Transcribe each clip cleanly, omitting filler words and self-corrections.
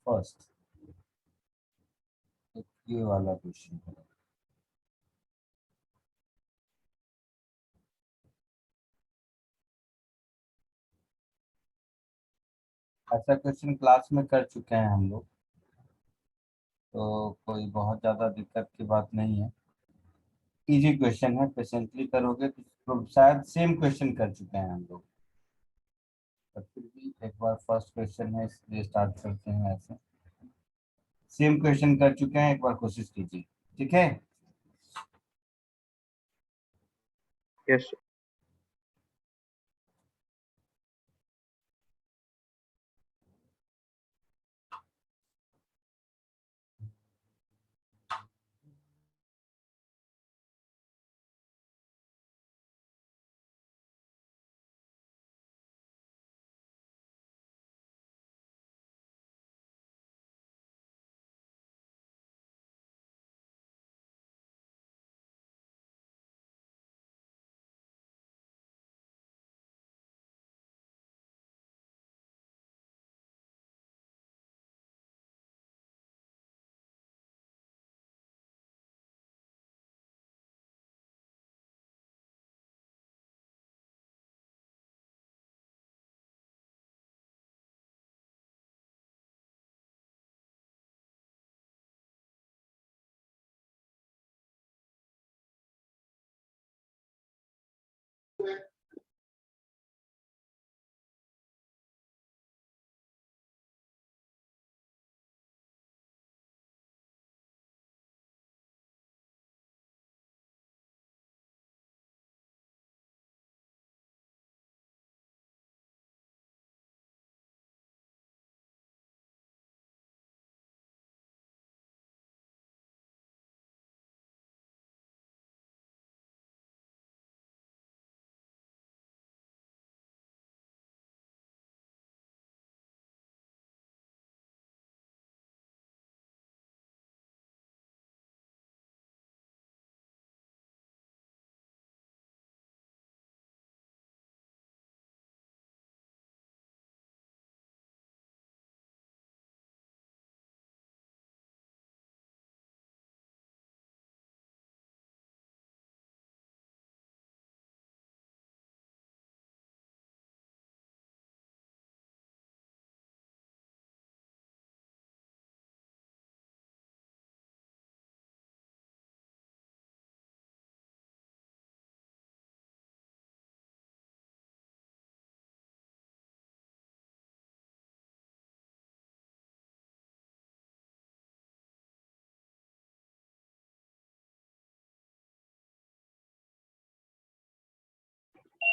First ये वाला question है। ऐसा क्वेश्चन क्लास में कर चुके हैं हम लोग, तो कोई बहुत ज़्यादा दिक्कत की बात नहीं है। इजी क्वेश्चन है, पेशेंटली करोगे तो शायद सेम क्वेश्चन कर चुके हैं हम लोग, पर फिर भी एक बार फर्स्ट क्वेश्चन है इसलिए स्टार्ट करते हैं ऐसे। सेम क्वेश्चन कर चुके हैं, एक बार कोशिश कीजिए, ठीक है। Yes sir.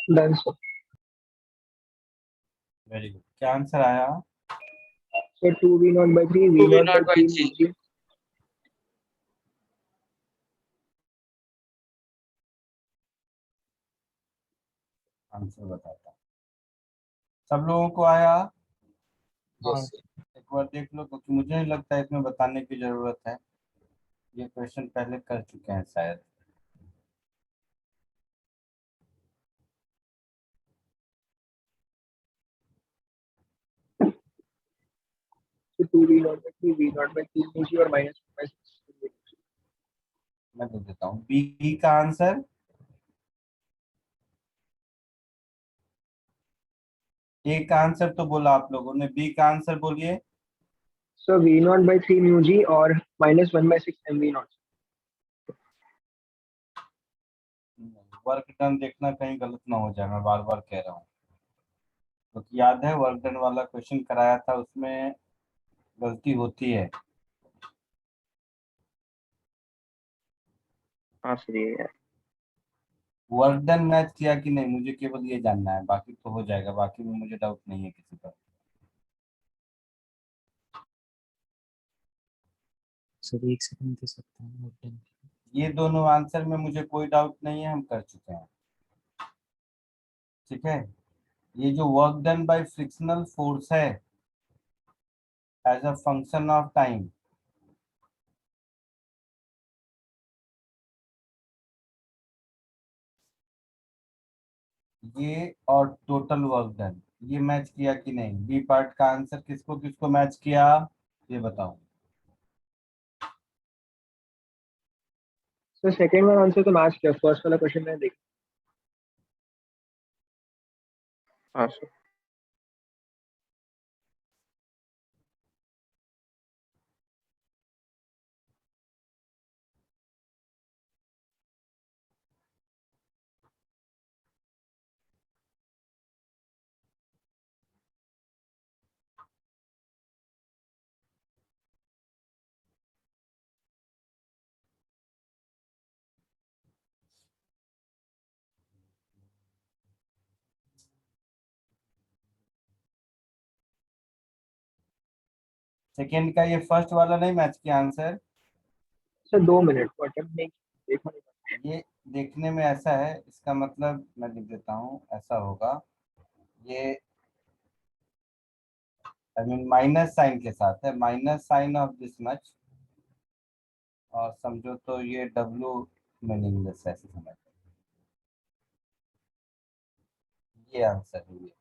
Done sir. Very good, क्या आंसर आया? Sir 2v0/3 2 v v0 naught by by 3 c. ug। Answer बताता हूँ। सब लोगों को आया? Yes sir. एक बार देख लो, क्योंकि मुझे नहीं लगता है इसमें बताने की जरूरत है, ये क्वेश्चन पहले कर चुके हैं शायद। So 2v0/3 v0/3 ug और -1/6। मैं दे देता हूँ बी का आंसर। ए का आंसर तो बोला आप लोगों ने, बी का आंसर बोलिए। सर v0/3 ug और -1/6 mv0। वर्क डन देखना कहीं गलत ना हो जाए, मैं बार बार कह रहा हूँ, क्योंकि याद है वर्क डन वाला क्वेश्चन कराया था, उसमें गलती होती है। हाँ सर ये है। वर्क डन मैच किया कि नहीं, मुझे केवल ये जानना है, बाकी तो हो जाएगा, बाकी में मुझे डाउट नहीं है किसी पर। सर 1 सेकंड दे सकते हैं नोट डाउन। ये दोनों आंसर में मुझे कोई डाउट नहीं है, हम कर चुके हैं, ठीक है। ये जो work done by frictional force है as a function of time, ये और टोटल वर्क डन, ये मैच किया कि नहीं? बी पार्ट का आंसर किसको किसको मैच किया? ये बताओ। सर सेकंड वाला आंसर तो मैच किया, फर्स्ट वाला क्वेश्चन मैंने देखा। हाँ सर। सेकंड का ये फर्स्ट वाला नहीं मैच किया आंसर। सर 2 मिनट को अटेम्प्ट नहीं देखा नहीं। ये देखने में ऐसा है, इसका मतलब मैं लिख देता हूँ, ऐसा होगा ये, आई मीन माइनस साइन के साथ है, minus sign of this much, और समझो तो ये डब्ल्यू मीनिंगलेस ऐसे समझ, ये आंसर है ये।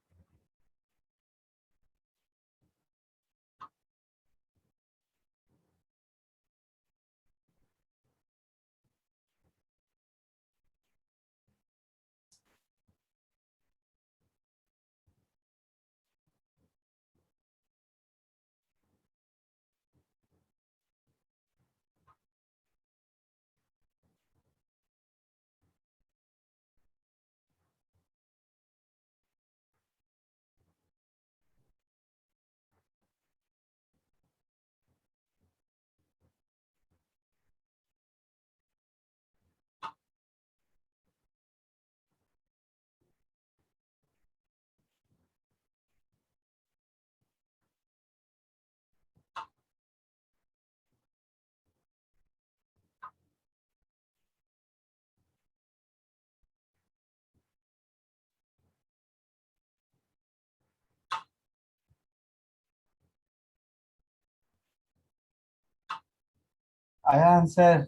आया आंसर?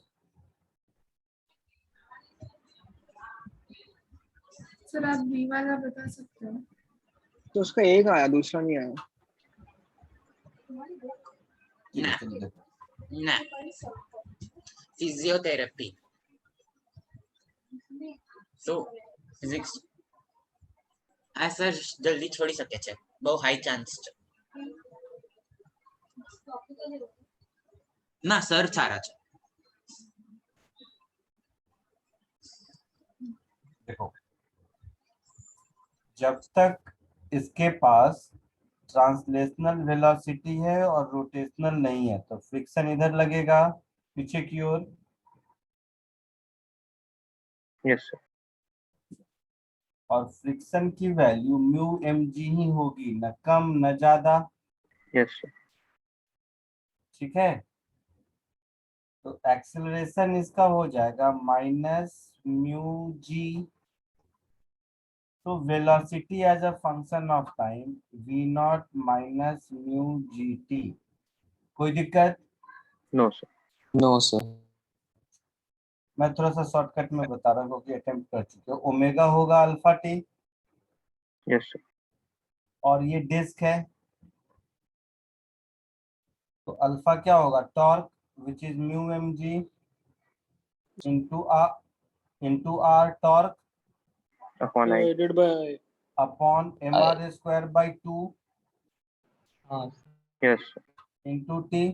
सर आप बी वाला बता सकते हो? तो उसका एक आया, दूसरा नहीं आया। ठीक है, ना। चलिए देखो। ना, फिजियोथेरेपी तो ફિઝિક્સ આ સર જલ્દી છોડી શકે છે, બહુ હાઈ ચાન્સ છે. ના સર સારા છે. देखो, जब तक इसके पास ट्रांसलेशनल वेलोसिटी है और रोटेशनल नहीं है तो फ्रिक्शन इधर लगेगा पीछे की ओर, यस सर। और फ्रिक्शन की वैल्यू म्यू एम जी ही होगी, न कम न ज्यादा। Yes sir. ठीक है, तो एक्सेलरेशन इसका हो जाएगा माइनस म्यू जी, तो velocity as a function of time v nought minus mu ji t. कोई दिक्कत? No sir. No sir. मैं थोड़ा सा शॉर्टकट में बता रहा हूँ क्योंकि अटेम्प्ट कर चुके हो। ओमेगा होगा अल्फा टी, यस सर। और ये डिस्क है, तो अल्फा क्या होगा, torque which is mu m g into r torque upon I. Divided by upon m r square by 2 हाँ यस सर। Into T.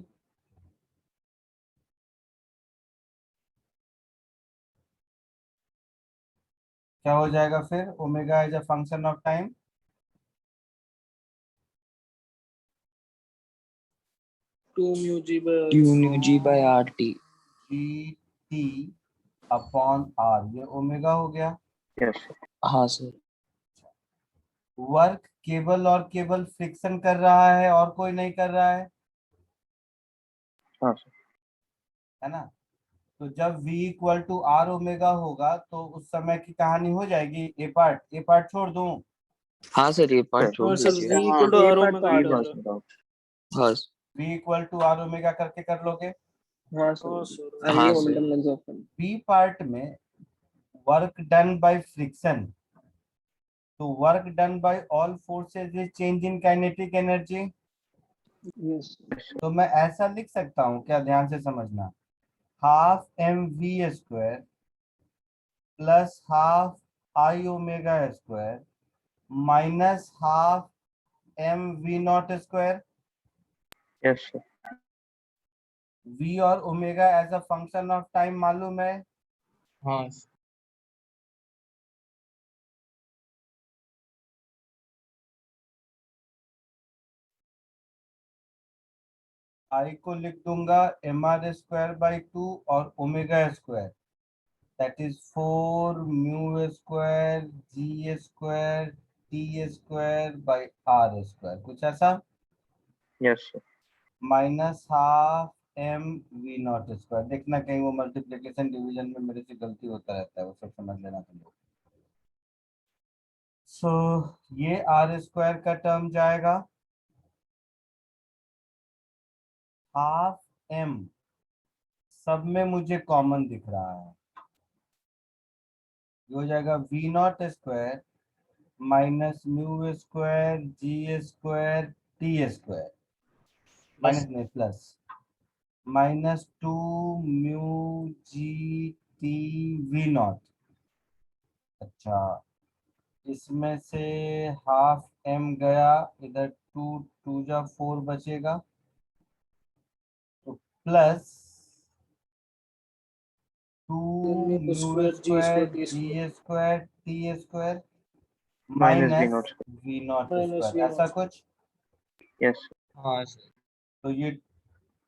क्या हो जाएगा फिर, omega as a function of time 2 μg/rt। G t upon r, ये omega हो गया। Yes sir. हाँ sir. Work केवल और केवल फ्रिक्शन कर रहा है और कोई नहीं कर रहा हाँ सर। है ना। तो जब v equal to are omega होगा तो उस समय की कहानी हो जाएगी। ए पार्ट छोड़ दूं? हाँ सर, ये पार्ट सर, छोड़ सर दीजिए। v equal to are omega ई आ बस जाएगा। बताओ। हाँ v equal to are omega करके कर लोगे। हाँ सर, हाँ ये सर। मोमेंटम लेंस ऑफ टाइम। b पार्ट में वर्क डन बाय फ्रिक्शन, तो work done by all forces is change in kinetic energy. Yes तो मैं ऐसा लिख सकता हूँ क्या, ध्यान से समझना, half M V square plus half I omega square minus half M we not square. Yes sir. V और omega as a function of time मालूम है। हाँ आई को लिख दूंगा एम आर स्क्वायर बाई 2 और omega square, that is 4 mu square ji square T square by r square, कुछ ऐसा, yes sir. Minus half M we not square. देखना कहीं वो मल्टीप्लिकेशन डिवीजन में मेरे से गलती होता रहता है, वो सब समझ लेना तुम लोग। सो ये आर स्क्वायर का टर्म जाएगा, हाफ एम सब में मुझे कॉमन दिख रहा है, ये हो जाएगा V not square minus mu square ji square T square, minus नहीं plus, minus 2 mu G T V not. अच्छा, इसमें से हाफ एम गया इधर, 2 2 जा 4 बचेगा, तो plus 2 mu square ji square T square minus v minus nought sir. V not square, ऐसा कुछ। Yes sir. हाँ सर। तो ये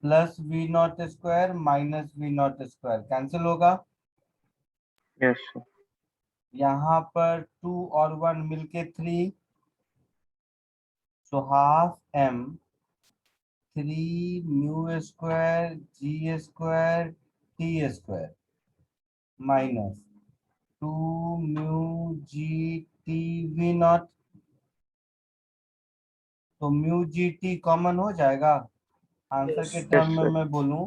plus v not square minus v not square cancel होगा, यस सर। यहाँ पर 2 और 1 मिलके 3, so half m 3 mu square जी square T square minus 2 mu G T V nought. तो म्यू जी टी कॉमन हो जाएगा, आंसर के टर्म यस में सर। मैं बोलूं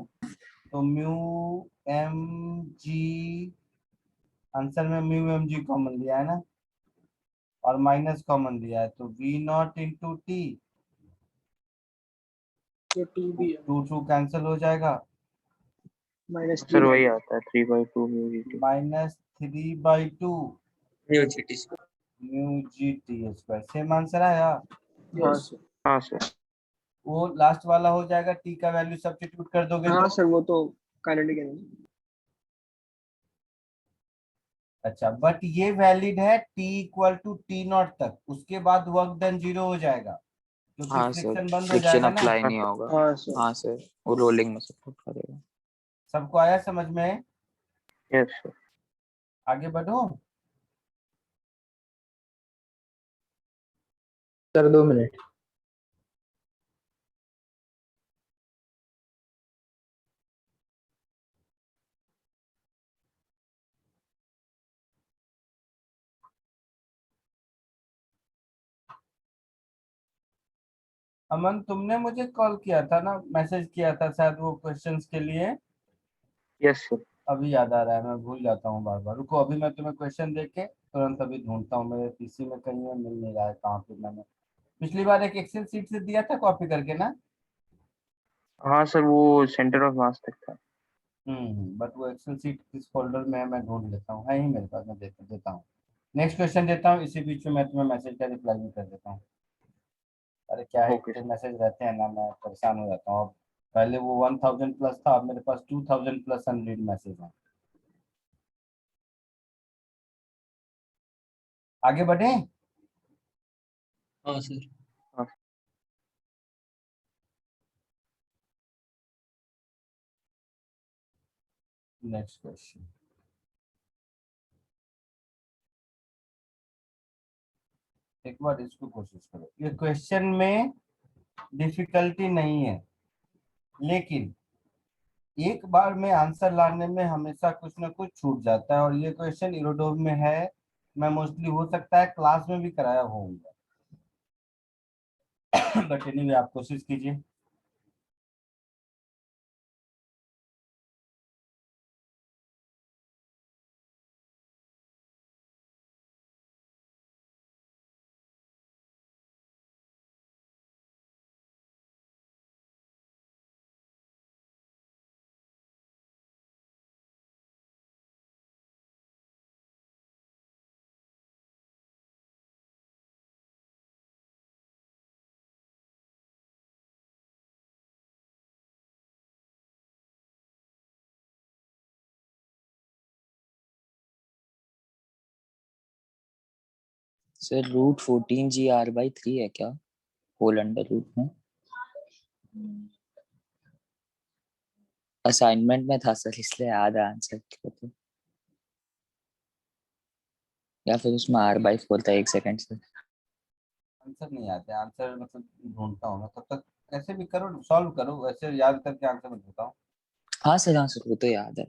तो म्यू एम जी, आंसर में म्यू एम जी कॉमन लिया है ना, और माइनस कॉमन लिया है, तो v nought into t, two two cancel हो जाएगा, माइनस सर वही आता है 3/2 म्यू जी टी। माइनस 3/2 म्यू जी टी म्यू जी टी स्क्वायर, सेम आंसर आया। हाँ सर। हाँ सर। वो लास्ट वाला हो जाएगा, टी का वैल्यू सब्स्टिट्यूट कर दोगे हाँ तो। सर वो तो काइनेटिक एनर्जी। अच्छा, बट ये वैलिड है t equal to t nought तक, उसके बाद वर्क डन जीरो हो जाएगा क्योंकि हाँ सर, फ्रिक्शन बंद हो फ्रिक्शन जाएगा ना। अप्लाई हाँ नहीं सर। होगा। हाँ सर। हाँ सर, वो रोलिंग में सपोर्ट करेगा। सबको आया समझ में? Yes sir. आगे बढ़ो। Sir 2 minute. अमन, तुमने मुझे कॉल किया था ना, मैसेज किया था शायद वो क्वेश्चंस के लिए। Yes sir. अभी याद आ रहा है, मैं भूल जाता हूँ बार बार, रुको अभी मैं तुम्हें क्वेश्चन देख के तुरंत अभी ढूंढता हूँ, मेरे पीसी में कहीं है, मिल नहीं रहा है कहाँ पे। मैंने पिछली बार एक एक्सेल सीट से दिया था कॉपी करके ना। हाँ सर वो सेंटर ऑफ मास तक था। बट वो एक्सेल सीट किस फोल्डर में है मैं ढूंढ लेता हूँ, है ही मेरे पास, मैं देता हूँ। नेक्स्ट क्वेश्चन देता हूँ, इसी बीच में मैं तुम्हें मैसेज का रिप्लाई भी कर देता हूँ। अरे क्या है, ओके इतने सर। मैसेज रहते हैं ना, मैं परेशान हो जाता हूँ अब। पहले वो 1000 प्लस था, अब मेरे पास 2000 प्लस अनरीड मैसेज है। आगे बढ़े। हाँ सर। हाँ नेक्स्ट क्वेश्चन, एक बार इसको कोशिश करो, ये क्वेश्चन में डिफिकल्टी नहीं है, लेकिन एक बार में आंसर लाने में हमेशा कुछ ना कुछ छूट जाता है, और ये क्वेश्चन इरोडोव में है। मैं मोस्टली हो सकता है क्लास में भी कराया होऊंगा बट एनीवे आप कोशिश कीजिए। सर √14 GR/3 है क्या होल अंडर रूट में? असाइनमेंट में था सर इसलिए याद है आंसर तो। या फिर उसमें R/4 था। 1 सेकंड सर। आंसर नहीं आते, आंसर मतलब ढूंढता हूँ मैं, तब तक ऐसे भी करो, सॉल्व करो, वैसे याद करके आंसर मैं देता हूँ। हाँ सर वो तो याद है।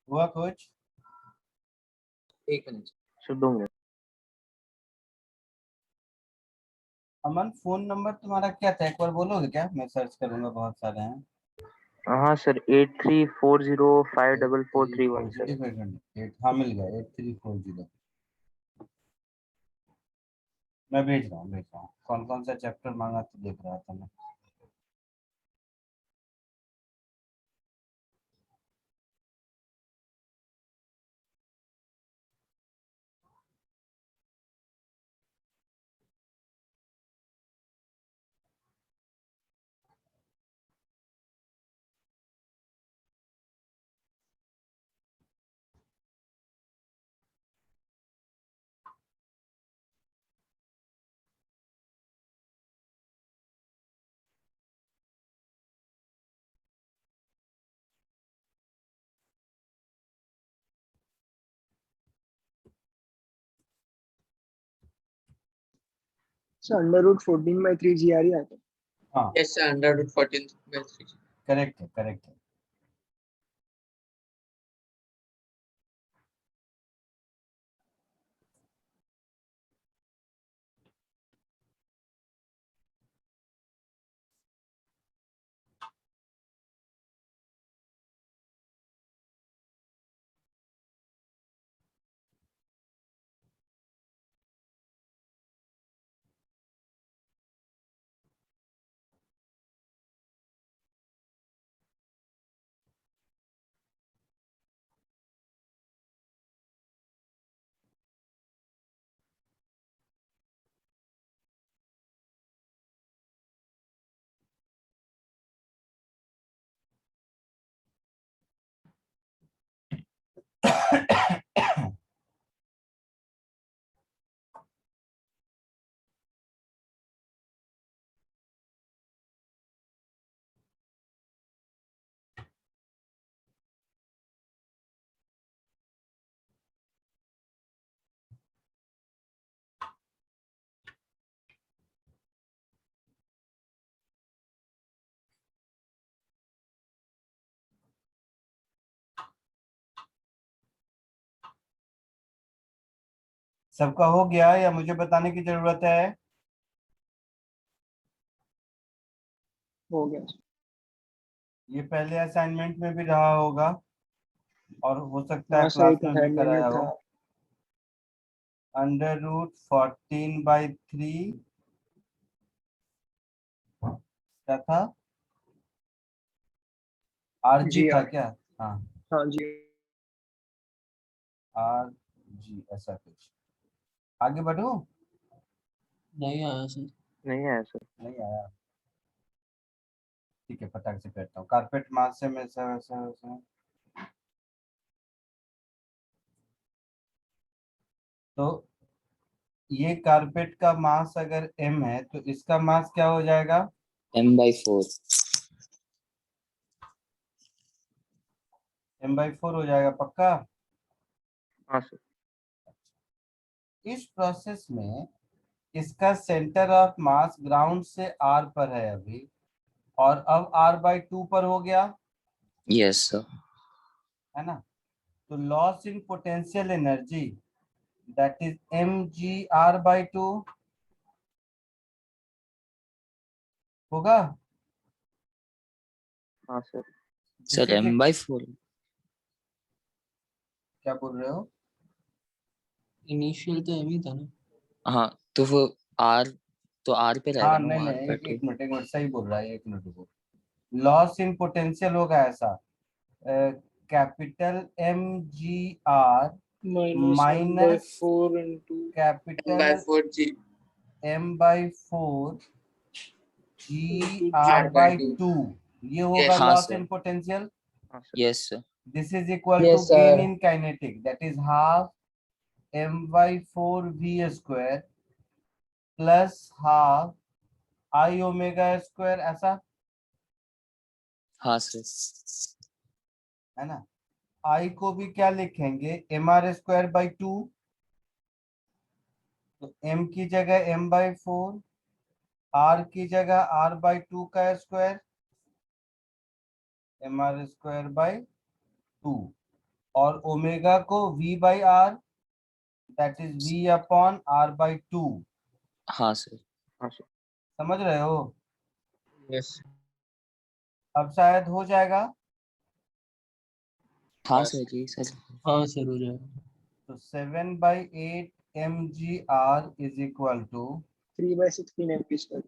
हुआ कुछ? एक minute. Sir 2 minute. Aman, phone number तुम्हारा क्या था, एक बार बोलोगे क्या? मैं सर्च करूंगा, बहुत सारे हैं। हाँ सर 8340544431 सर। एक मिनट, हाँ मिल गया, 8340। मैं भेज रहा हूँ। कौन कौन सा चैप्टर मांगा तो देख रहा था मैं। सर √14/3 GRE आता है। हाँ यस सर, √14/3। करेक्ट है, करेक्ट है। सबका हो गया या मुझे बताने की जरूरत है? हो गया सर। ये पहले असाइनमेंट में भी रहा होगा और हो सकता है हाँ सर, क्लास एक में भी असाइनमेंट में कराया हो। था। √14/3 क्या था? RG था GR। क्या? हाँ, हाँ जी। RG ऐसा कुछ। आगे बढ़ो। नहीं आया सर। नहीं आया सर। नहीं आया, ठीक है, फटाक से करता हूँ। कारपेट मास से मैं वैसा वैसा वैसा। तो ये कारपेट का मास अगर m है तो इसका मास क्या हो जाएगा? M/4। m/4 हो जाएगा, पक्का? हाँ सर। इस प्रोसेस में इसका सेंटर ऑफ मास ग्राउंड से r पर है अभी, और अब r/2 पर हो गया, यस सर। है ना? तो loss in potential energy that is mgr/2 होगा। हाँ sir. Sir This is M/4। क्या बोल रहे हो? इनिशियल तो एम ही था ना। हाँ तो वो R, तो R पे रहेगा हाँ ना वो नहीं नहीं, R/2। एक मिनट सही बोल रहा है, एक मिनट रुको। लॉस इन पोटेंशियल होगा ऐसा, capital mgr minus M/4 into capital m/4 m/4 R/2। gr/2, ये होगा यस हाँ लॉस सर। In potential. हाँ sir. Yes sir. This is equal to yes gain sir। In kinetic that is half m/4 v² plus half I⍵² ऐसा, हाँ sir. है ना? I को भी क्या लिखेंगे, mr²/2। तो m की जगह m/4, r की जगह r/2 का स्क्वायर, mr²/2। और ओमेगा को v by r, that is v upon r by 2। हाँ सर। हाँ सर। समझ रहे हो? यस। अब शायद हो जाएगा। हाँ सर जी सर। हाँ सर हो जाएगा। तो 7/8 mgr is equal to, 3/16 mv²।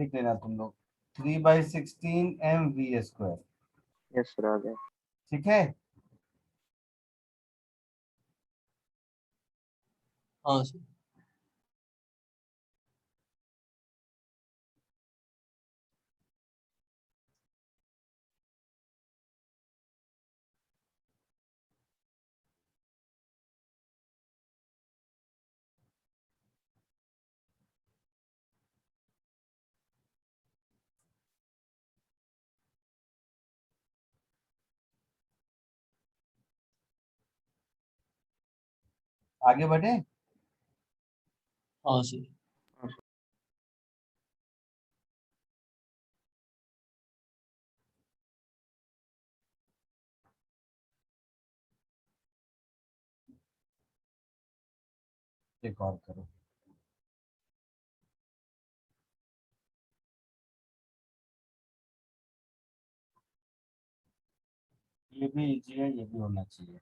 लिख लेना तुम लोग, 3/16 mv²। यस सर आ गया। ठीक है। हाँ सर। आगे बढ़े। हाँ सर। एक और करो। ये भी इजी है, ये भी होना चाहिए।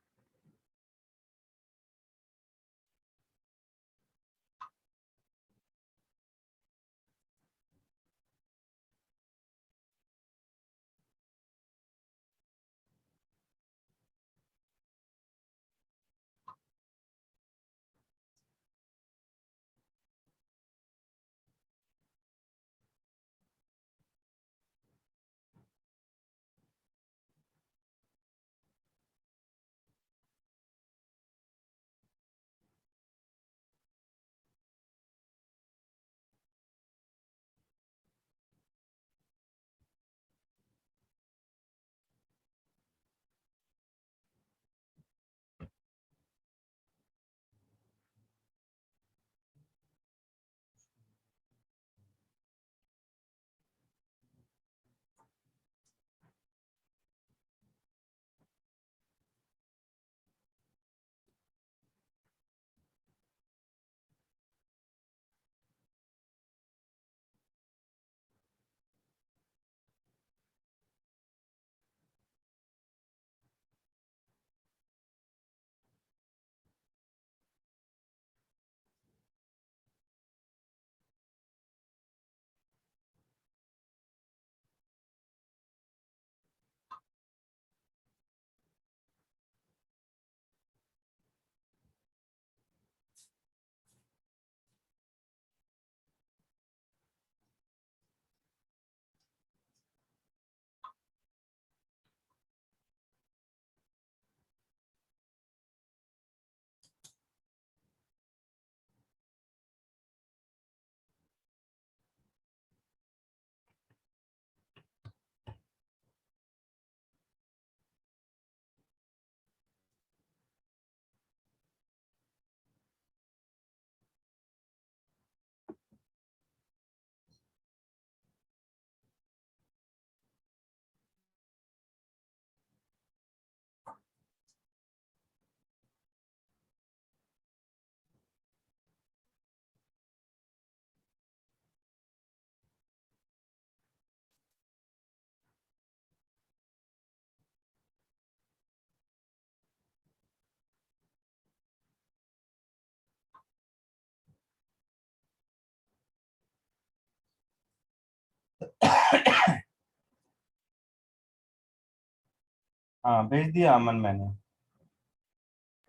हाँ भेज दिया अमन मैंने।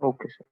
Okay sir.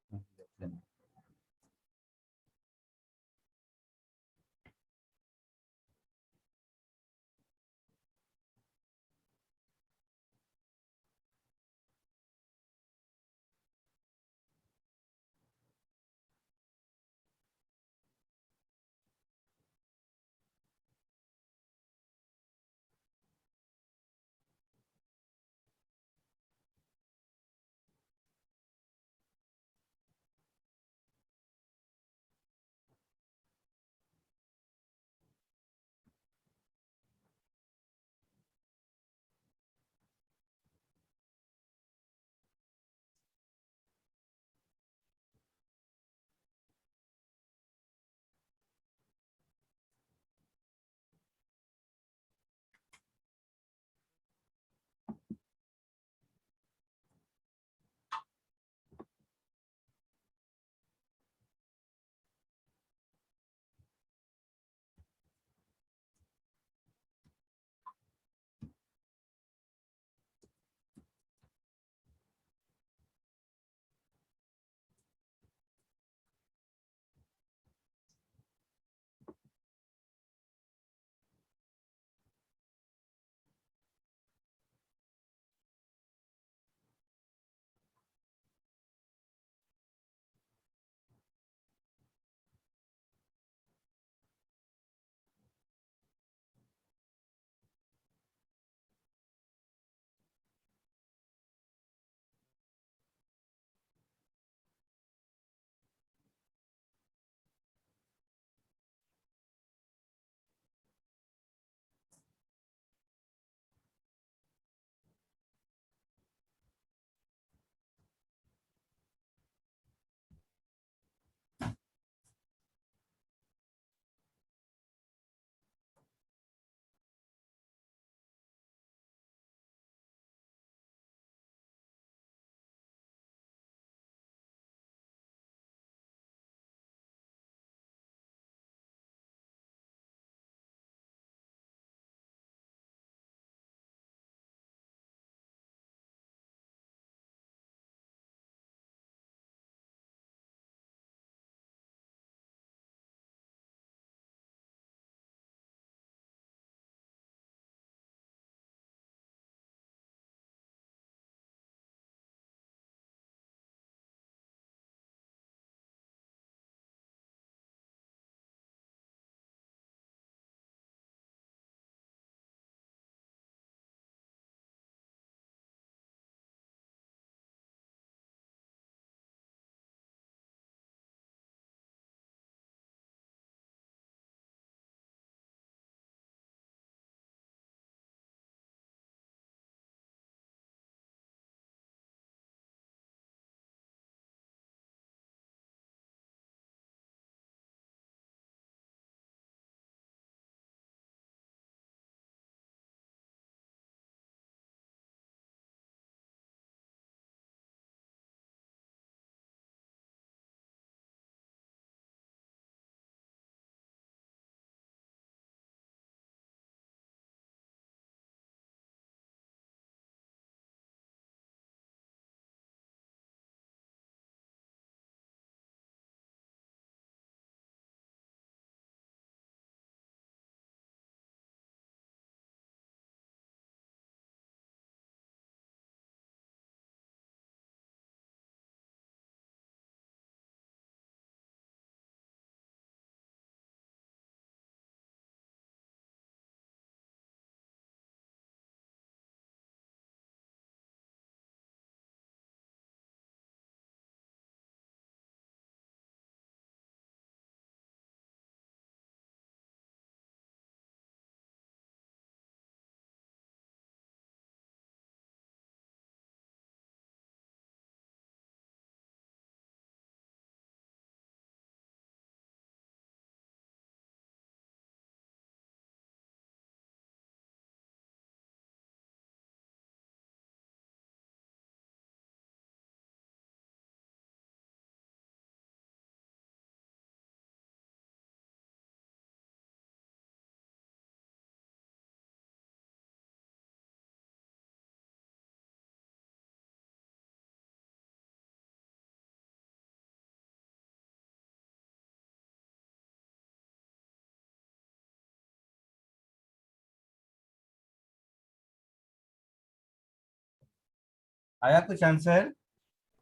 आया कुछ आंसर?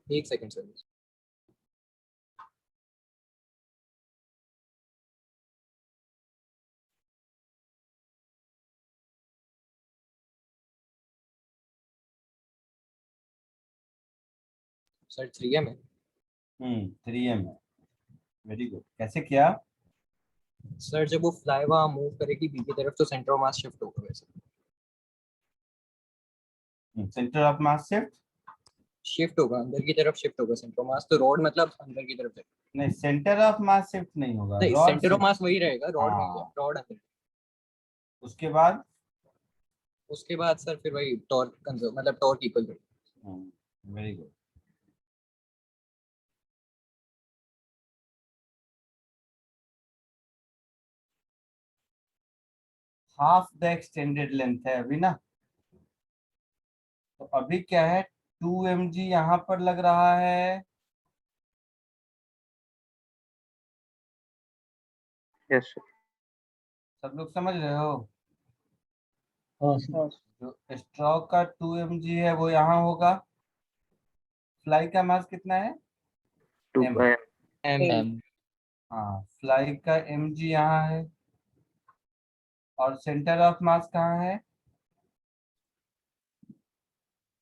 एक सेकंड सर। सर 3m है। 3m है। Very good. कैसे किया? सर जब वो फ्लाई वहाँ मूव करेगी बी की तरफ तो सेंटर ऑफ मास शिफ्ट होगा वैसे। सेंटर ऑफ मास शिफ्ट होगा अंदर की तरफ, शिफ्ट होगा सेंटर ऑफ मास, तो रॉड मतलब अंदर की तरफ जाएगा। नहीं, सेंटर ऑफ मास शिफ्ट नहीं होगा, नहीं, रॉड सेंटर ऑफ शिफ्ट। मास वही रहेगा, रॉड में हाँ। रॉड अंदर। उसके बाद उसके बाद सर फिर वही टॉर्क कंजर्व मतलब टॉर्क इक्वल करेगा। Very good. Half the extended length है अभी ना, तो अभी क्या है, 2 mg यहाँ पर लग रहा है। Yes sir. सब लोग समझ रहे हो? हाँ जो स्ट्रोक का 2 mg है वो यहाँ होगा। फ्लाई का मास कितना है? 2 M। एम। हाँ, फ्लाई का mg यहाँ है। और सेंटर ऑफ मास कहाँ है?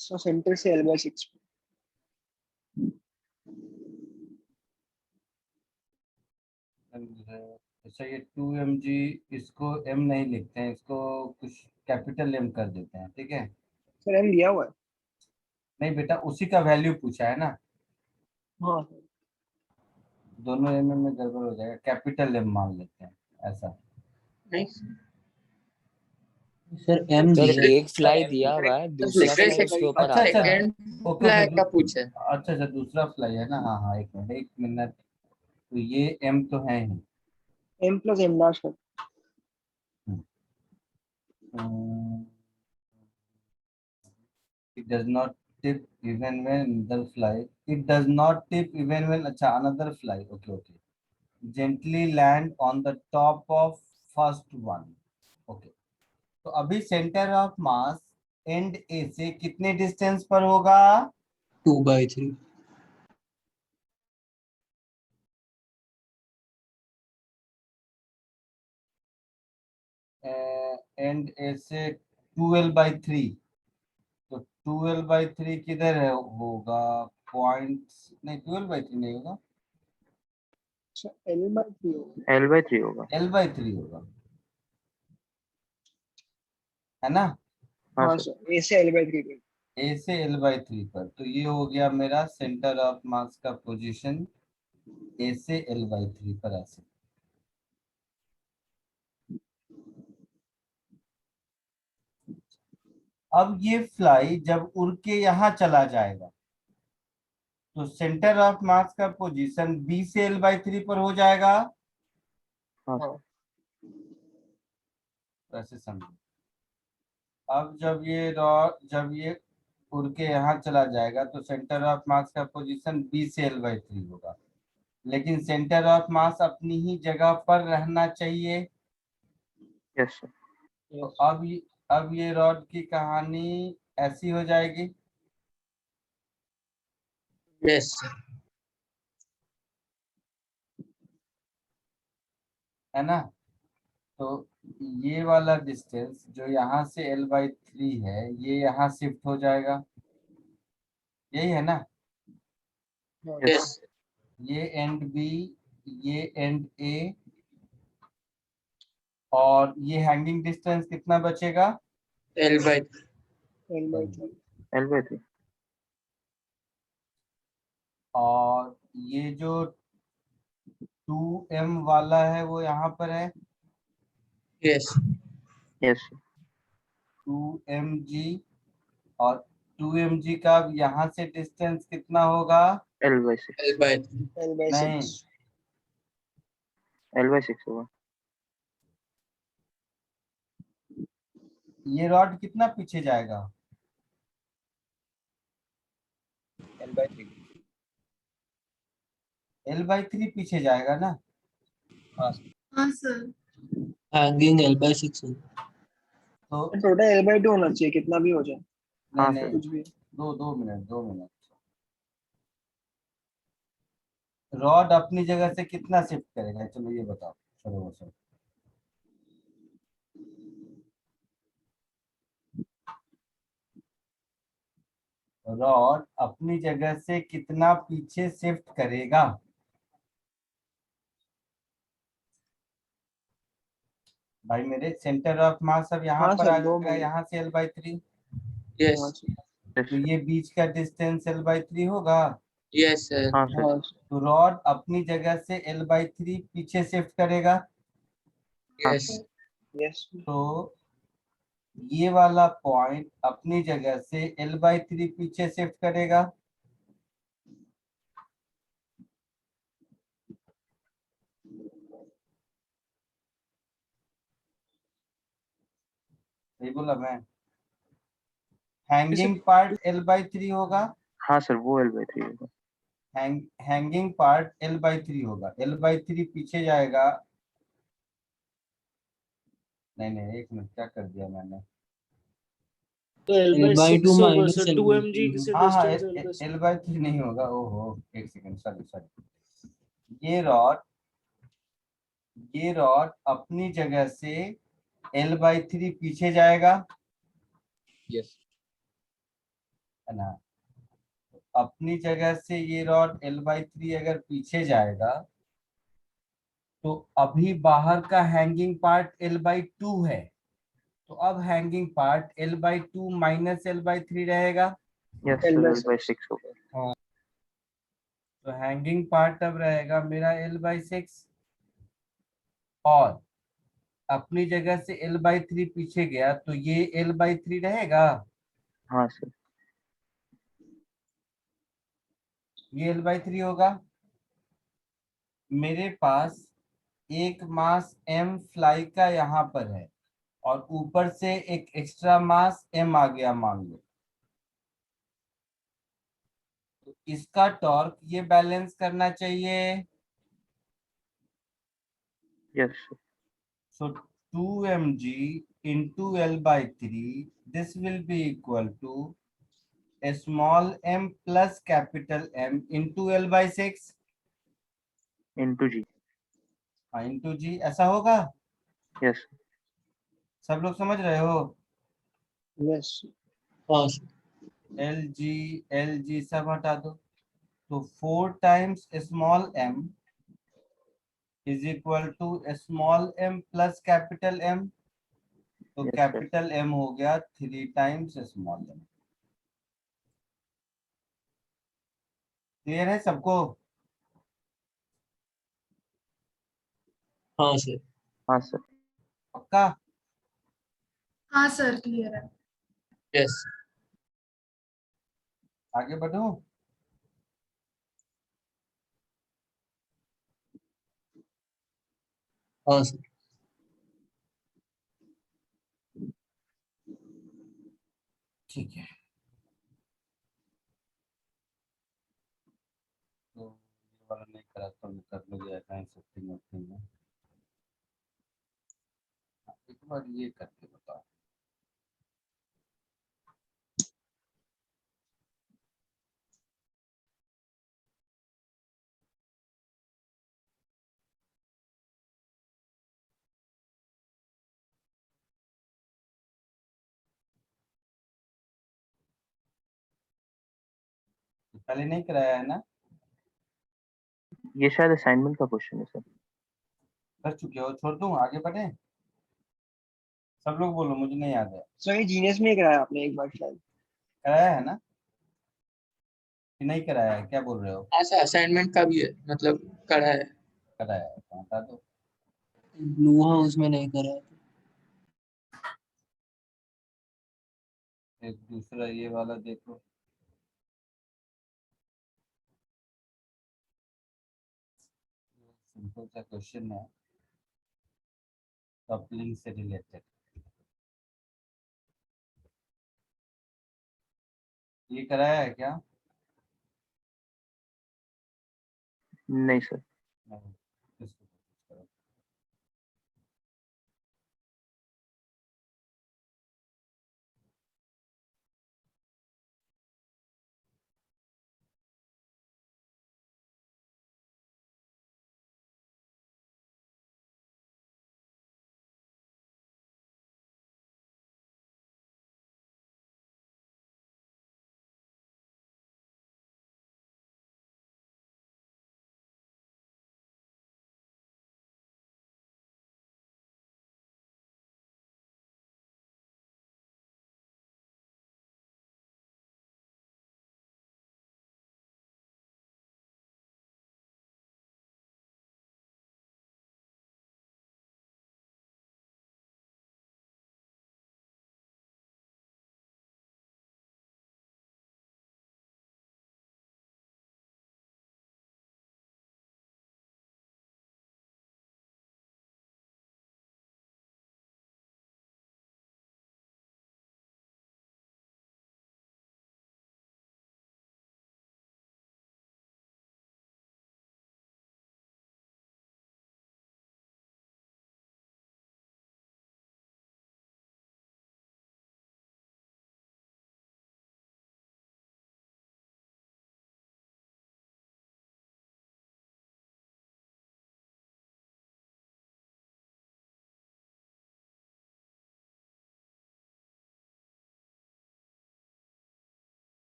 सो सेंटर से L/6। अच्छा, ये 2 mg, इसको m नहीं लिखते हैं, इसको कुछ कैपिटल M कर देते हैं, ठीक है? सर M दिया हुआ है। नहीं बेटा, उसी का वैल्यू पूछा है ना, हाँ दोनों m में गड़बड़ हो जाएगा, कैपिटल M मान लेते हैं ऐसा। नहीं सर एम सर दिया एक फ्लाई दिया हुआ है, दूसरा दूसरे फ्लाई उसके ऊपर अच्छा आता अच्छा, है। ओके फ्लाई का ओके, पूछा है। अच्छा अच्छा, दूसरा फ्लाई है ना। हाँ हाँ, एक मिनट। तो ये m तो है ही। M + M डैश है। It does not tip even when another fly. It does not tip even when, अच्छा, another fly. Okay, okay. Gently land on the top of first one. Okay. तो अभी centre of mass and ए से कितने distance पर होगा? 2/3। And ए से 12/3। तो 12/3 किधर है होगा? पॉइंट नहीं, 12/3 नहीं होगा, अच्छा L/3 होगा। L/3 होगा। L/3 होगा, है ना? हाँ हाँ सर। सर A से L/3 पे। ए से L/3 पर, तो ये हो गया मेरा सेंटर ऑफ मास का पोजीशन, ए से L/3 पर ऐसे। अब ये फ्लाई जब उड़ के यहाँ चला जाएगा तो सेंटर ऑफ मास का पोजीशन बी से L/3 पर हो जाएगा। हाँ सर। तो ऐसे समझो। अब जब ये उड़ के यहाँ चला जाएगा तो सेंटर ऑफ मास का पोजीशन बी से L/3 होगा, लेकिन सेंटर ऑफ मास अपनी ही जगह पर रहना चाहिए। Yes sir. तो अब ये रॉड की कहानी ऐसी हो जाएगी। Yes sir. है ना? तो ये वाला डिस्टेंस जो यहाँ से L/3 है, ये यहाँ शिफ्ट हो जाएगा, यही है ना? यस ये एंड बी, ये एंड ए, और ये हैंगिंग डिस्टेंस कितना बचेगा? L/3। L/3। और ये जो 2m वाला है वो यहाँ पर है, यस यस सर। 2mg, और 2mg का यहाँ से डिस्टेंस कितना होगा? L/6। नहीं, L/6 होगा। ये रॉड कितना पीछे जाएगा? L/3। L/3 पीछे जाएगा ना? हाँ हाँ सर। हैंगिंग L/6 तो टोटल L/2 होना चाहिए कितना भी हो जाए। नहीं हाँ नहीं, सर। कुछ भी। दो मिनट 2 मिनट। रॉड अपनी जगह से कितना शिफ्ट करेगा, चलो ये बताओ। चलो सर, रॉड अपनी जगह से कितना पीछे शिफ्ट करेगा? भाई मेरे सेंटर ऑफ मास अब यहाँ हाँ पर सर, आ 2 जाएगा, मिनट। यहाँ से L/3। Yes. yes, तो ये बीच का डिस्टेंस L/3 होगा। Yes, sir. हाँ सर, हाँ तो रॉड अपनी जगह से L/3 पीछे शिफ्ट करेगा। Yes. यस तो ये वाला पॉइंट अपनी जगह से L/3 पीछे शिफ्ट करेगा। सही बोला मैं? हैंगिंग पार्ट L/3 होगा। हाँ सर, वो L/3 होगा। हैंगिंग पार्ट L/3 होगा। L/3 पीछे जाएगा। नहीं, एक मिनट, क्या कर दिया मैंने? तो L L by by 2 6 होगा minus sir, L two by m g 3. से हाँ, डिस्टेंस L by 6। L/3 नहीं होगा। ओहो, एक सेकंड, सॉरी। ये रॉड अपनी जगह से L/3 पीछे जाएगा, यस है ना? अपनी जगह से ये रॉड L/3 अगर पीछे जाएगा, तो अभी बाहर का हैंगिंग पार्ट L/2 है। तो अब hanging part L/2 minus L/3 रहेगा। Yes L sir, by L/6 होगा। तो हैंगिंग पार्ट अब रहेगा मेरा L/6, और अपनी जगह से L/3 पीछे गया, तो ये L/3 रहेगा। हाँ सर, ये L/3 होगा। मेरे पास एक मास m फ्लाई का यहाँ पर है, और ऊपर से एक एक्स्ट्रा मास m आ गया मान लो। तो इसका टॉर्क ये बैलेंस करना चाहिए। Yes sir, So 2mg into L/3, this will be equal to a small m plus capital M into L/6 into G। into G, ऐसा होगा? यस सब लोग समझ रहे हो? यस हाँ, sir. L G सब हटा दो। तो 4 times small m is equal to small m plus capital M। तो यस सर, कैपिटल M हो गया 3 टाइम्स स्मॉल m। क्लियर है सबको? हाँ, sir. हाँ सर, पक्का? हाँ सर, क्लियर है। Yes. आगे बढ़ो। हाँ, sir. ठीक है, तो ये वाला नहीं करा तो मैं कर लोगे असाइन शिफ्टिंग वोफ्टिंग में। एक बार ये करके बताओ। पहले नहीं कराया है ना? ये शायद असाइनमेंट का क्वेश्चन है सर। कर चुके हो, छोड़ दूं, आगे बढ़े? सब लोग बोलो, मुझे नहीं याद है। सर, ये जीनियस में ही कराया आपने एक बार शायद। कराया है ना कि नहीं कराया है, क्या बोल रहे हो? हाँ सर, असाइनमेंट का भी है, मतलब करा है। कराया है तो हटा दो। ब्लू हाउस में नहीं करा है। एक दूसरा ये वाला देखो। सिंपल सा क्वेश्चन है, कपलिंग से रिलेटेड। ये कराया है क्या? नहीं सर। नहीं, इसको करो।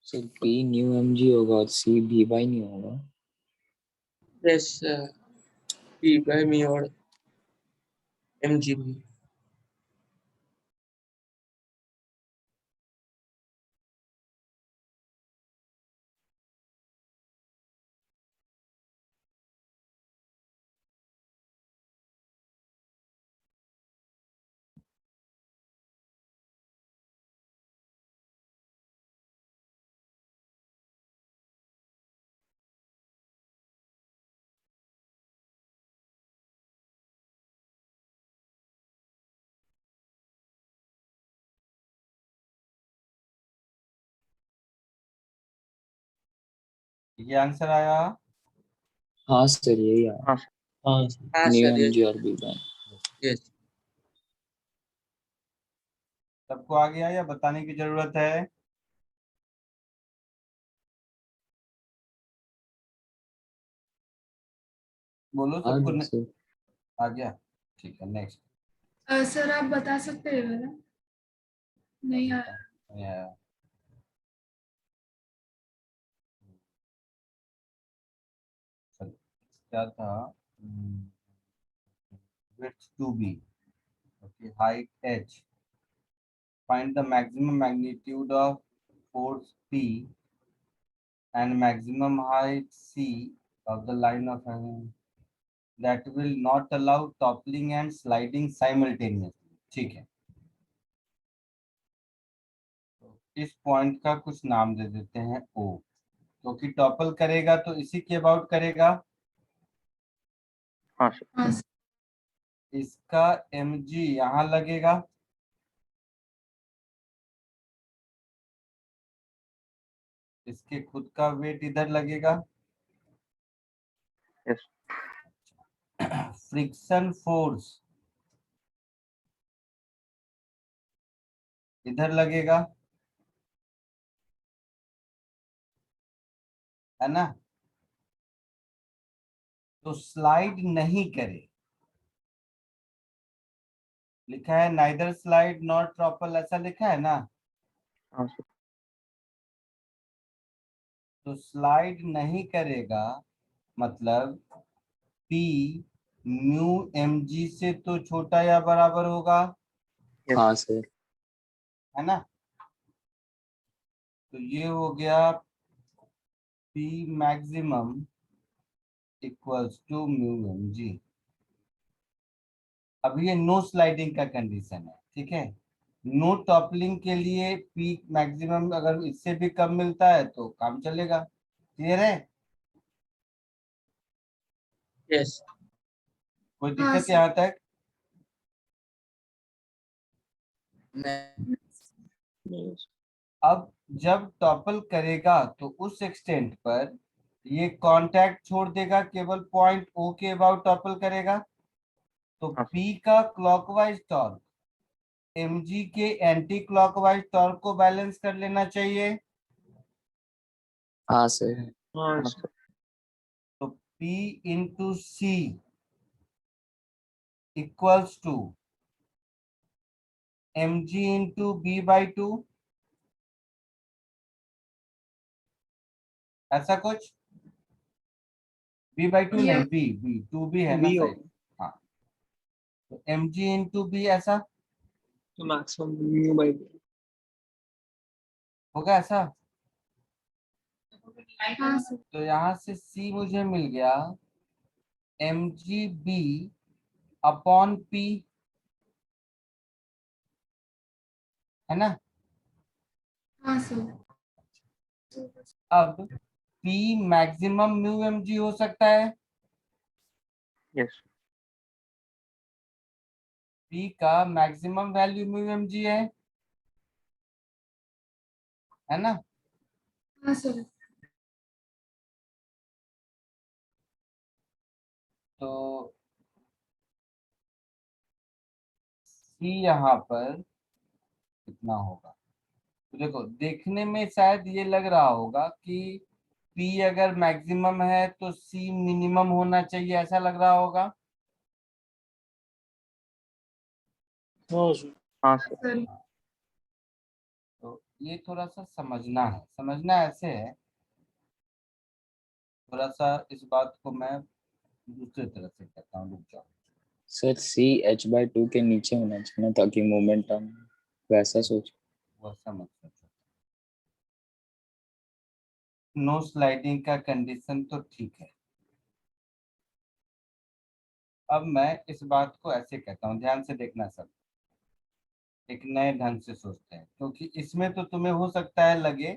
सर P न्यू mg होगा और C B by न्यू होगा. यस P by मी और mg भी. ये आंसर आया। हाँ सर यही है. हाँ सर. हाँ सर. हाँ न्यू सर. mg और B by. यस. सबको आ गया या बताने की जरूरत है? बोलो हाँ सबको सर. आ गया। ठीक है, नेक्स्ट। सर आप बता सकते हैं वाला? नहीं आया। क्या था? width 2b, okay, height h, find the maximum magnitude of force p and maximum height c of the line of that will not allow toppling and sliding simultaneously. ठीक है, तो इस पॉइंट का कुछ नाम दे देते हैं O, क्योंकि टॉपल करेगा तो इसी के अबाउट करेगा। हाँ सर. हाँ सर। इसका mg यहाँ लगेगा, इसके खुद का वेट इधर लगेगा। यस. फ्रिक्शन फोर्स इधर लगेगा, है ना? तो स्लाइड नहीं करे, लिखा है नाइदर स्लाइड नॉट ट्रॉपल, ऐसा लिखा है ना? हाँ सर. तो स्लाइड नहीं करेगा मतलब P म्यू mg से तो छोटा या बराबर होगा, हाँ सर. है ना? तो ये हो गया P maximum equals to mu mg। अब ये नो स्लाइडिंग का कंडीशन है, ठीक है। नो टॉपलिंग के लिए P मैक्सिमम अगर इससे भी कम मिलता है तो काम चलेगा। क्लियर है? यस. कोई हाँ दिक्कत सर। यहाँ तक? अब जब टॉपल करेगा तो उस एक्सटेंट पर ये कांटेक्ट छोड़ देगा, केवल पॉइंट O के अबाउट टॉपल करेगा। तो हाँ. P का क्लॉकवाइज टॉर्क mg के एंटी क्लॉकवाइज टॉर्क को बैलेंस कर लेना चाहिए। हाँ सर. हाँ हाँ सर. सर. तो P into C equals to mg into B/2, ऐसा कुछ। B/2 नहीं, B 2b है ना B साइड। हाँ, तो mg इंटू B ऐसा तो मैक्सिमम म्यू बाय होगा, ऐसा। हाँ सर। तो यहाँ से C मुझे मिल गया mg B अपॉन P, है ना? हाँ सर। अब P मैक्सिमम म्यू mg हो सकता है। यस. P का मैक्सिमम वैल्यू म्यू mg है ना? हाँ सर। तो C यहाँ पर कितना होगा? तो देखो, देखने में शायद ये लग रहा होगा कि P अगर मैक्सिमम है तो C मिनिमम होना चाहिए, ऐसा लग रहा होगा। हाँ सर. हाँ सर. सर। तो ये थोड़ा सा समझना है, समझना ऐसे है, थोड़ा सा इस बात को मैं दूसरी तरह से कहता हूँ, रुक जाओ। सर C h/2 के नीचे होना चाहिए ना, ताकि मोमेंटम वैसा सोच। वैसा मत सोचो। नो स्लाइडिंग का कंडीशन तो ठीक है। अब मैं इस बात को ऐसे कहता हूँ, ध्यान से देखना सब, एक नए ढंग से सोचते हैं, क्योंकि इसमें तो तुम्हें हो सकता है लगे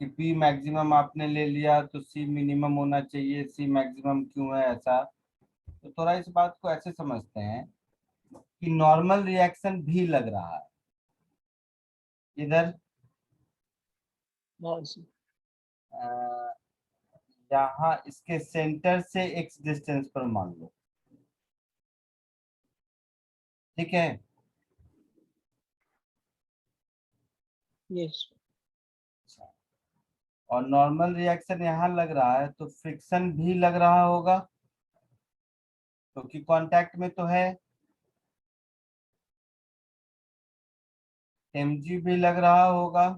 कि P मैक्सिमम आपने ले लिया तो C मिनिमम होना चाहिए, C मैक्सिमम क्यों है ऐसा। तो थोड़ा इस बात को ऐसे समझते हैं कि नॉर्मल रिएक्शन भी लग रहा है इधर, हाँ सर। यहाँ इसके सेंटर से x डिस्टेंस पर मान लो, ठीक है। यस और नॉर्मल रिएक्शन यहाँ लग रहा है, तो फ्रिक्शन भी लग रहा होगा, क्योंकि कांटेक्ट में तो है। mg भी लग रहा होगा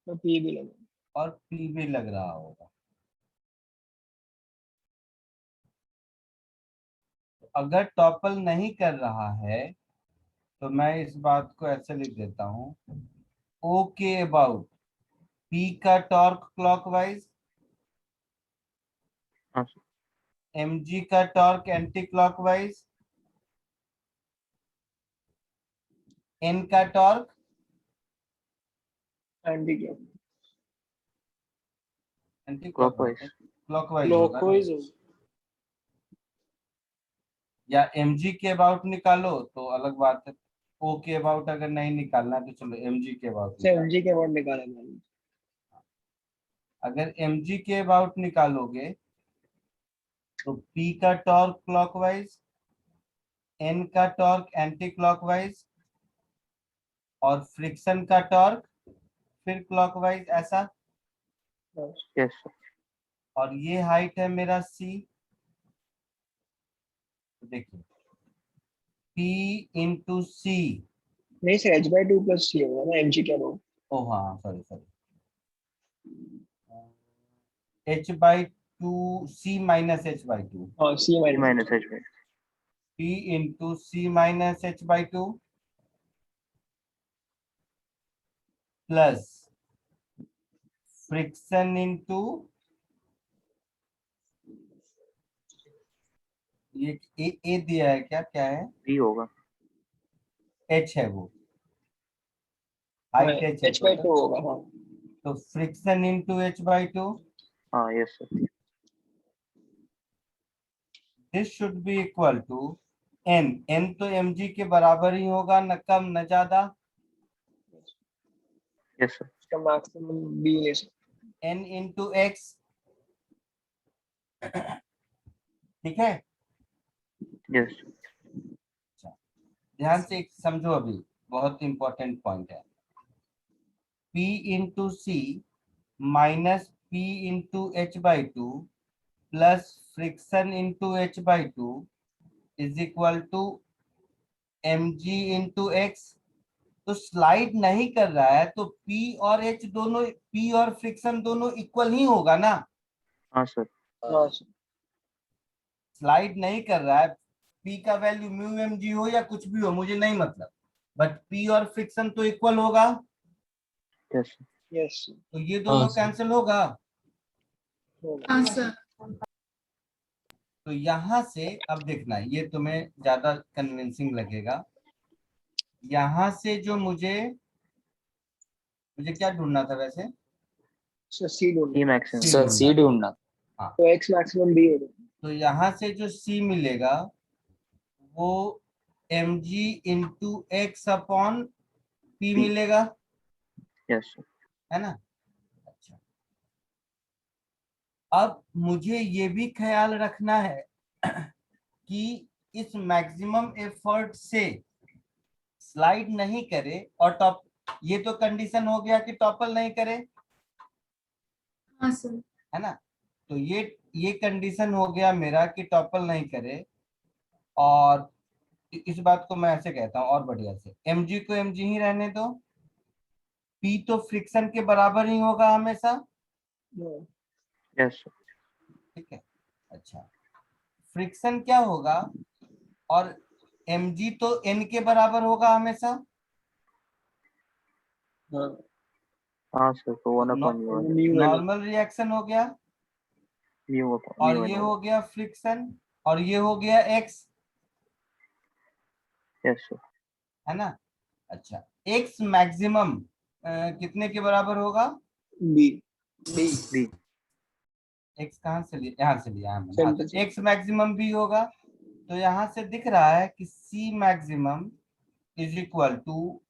तो पी भी लगा। और p भी लग रहा होगा। तो अगर टॉपल नहीं कर रहा है तो मैं इस बात को ऐसे लिख देता हूँ, O के अबाउट p का टॉर्क क्लॉकवाइज, हाँ सर। mg का टॉर्क एंटी क्लॉकवाइज, n का torque anti clock anti clockwise. Clockwise होगा ना? क्लॉकवाइज हो। या mg के अबाउट निकालो तो अलग बात है। O के अबाउट अगर नहीं निकालना है तो चलो mg के अबाउट से एमजी के वर्ड निकाला मैंने। अगर mg के अबाउट निकालोगे तो p का टॉर्क क्लॉकवाइज, n का टॉर्क एंटी क्लॉकवाइज और फ्रिक्शन का टॉर्क फिर क्लॉकवाइज, ऐसा। Yes sir. और ये हाइट है मेरा c, देखिए p इंटू सी। नहीं सर h/2 प्लस c होगा ना एमजी के वर्ड। ओ हाँ sorry sorry, h/2 c minus h/2, हाँ c minus minus H by. p into c minus h/2 plus friction into ये ए दिया है क्या, क्या है, बी होगा। h है वो, हाइट h है h/2 total। होगा। हाँ तो फ्रिक्शन इंटू h/2, हाँ yes sir. This should be equal to n तो mg के बराबर ही होगा, न कम न ज्यादा। Yes sir. इसका मैक्सिमम b ले सकते। n इंटू x, ठीक है। यस। ध्यान से एक समझो, अभी बहुत इंपॉर्टेंट पॉइंट है। p into c minus p into h/2 plus friction into h/2 is equal to mg into x। तो स्लाइड नहीं कर रहा है तो p और h दोनों, p और फ्रिक्शन दोनों इक्वल ही होगा ना। हाँ सर। हाँ सर स्लाइड नहीं कर रहा है, p का वैल्यू म्यू mg हो या कुछ भी हो मुझे नहीं मतलब, बट p और फ्रिक्शन तो इक्वल होगा, यस। यस तो ये दोनों कैंसिल होगा। होगा। हाँ सर। तो यहाँ से अब देखना, ये तुम्हें ज्यादा कन्विंसिंग लगेगा। यहाँ से जो मुझे क्या ढूंढना था वैसे, सर c ढूंढना। ई मैक्सिमम। C सर C ढूंढना। तो x मैक्सिमम b होगा। तो यहाँ से जो C मिलेगा वो mg into x upon p मिलेगा, यस सर। है ना। अच्छा, अब मुझे ये भी ख्याल रखना है कि इस मैक्सिमम एफर्ट से स्लाइड नहीं करे और टॉप, ये तो कंडीशन हो गया कि टॉपल नहीं करे, हाँ सर। है ना। तो ये कंडीशन हो गया मेरा कि टॉपल नहीं करे। और इस बात को मैं ऐसे कहता हूँ और बढ़िया से, mg को mg ही रहने दो P तो फ्रिक्शन के बराबर ही होगा हमेशा, यस सर। ठीक है। अच्छा, फ्रिक्शन क्या होगा, और mg तो n के बराबर होगा हमेशा। हाँ हाँ सर, तो 1/μ म्यू है नॉर्मल रिएक्शन हो गया, और ये हो गया फ्रिक्शन, और ये हो गया x, यस सर। है ना। अच्छा, x मैक्सिमम कितने के बराबर होगा। बी बी बी x कहाँ से लिया, यहाँ से लिया है मैंने। हाँ, सेंटर तो से x मैक्सिमम भी होगा, तो यहाँ से दिख रहा है कि c maximum is equal to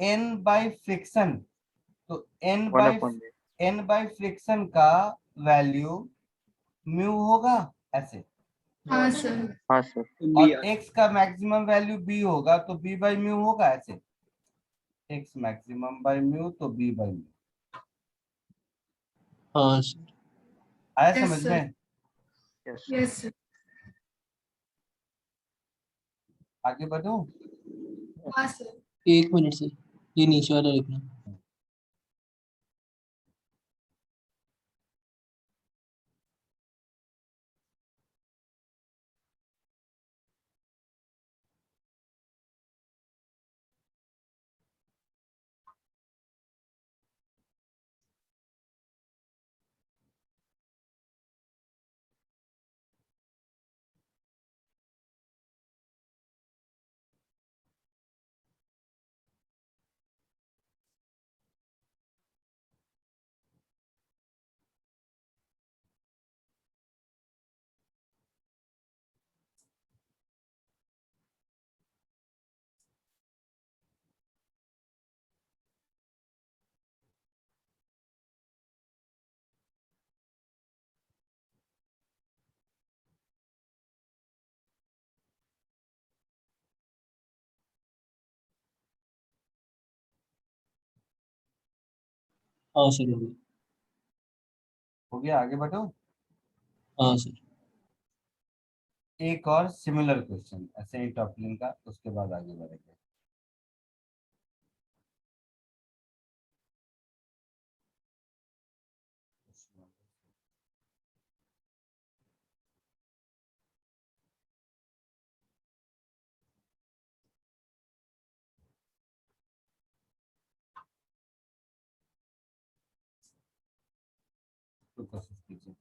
n by friction. तो n 1/μ। बाई फ्रिक्शन का वैल्यू म्यू होगा ऐसे, हाँ सर। हाँ सर। बी और x का मैक्सिमम वैल्यू b होगा, तो b बाई म्यू होगा ऐसे, x मैक्सिमम बाई म्यू तो b बाई म्यू। हाँ सर। आया Yes, समझ sir. में। Yes Yes, sir. आगे बढ़ूं। हाँ सर। 1 मिनट सर, ये नीचे वाला लिखना। हाँ सर हो गया। हो गया, आगे बढ़ो। हाँ सर। एक और सिमिलर क्वेश्चन ऐसे ही टॉपलिंग का, उसके बाद आगे बढ़ेंगे। तो कोशिश कीजिए।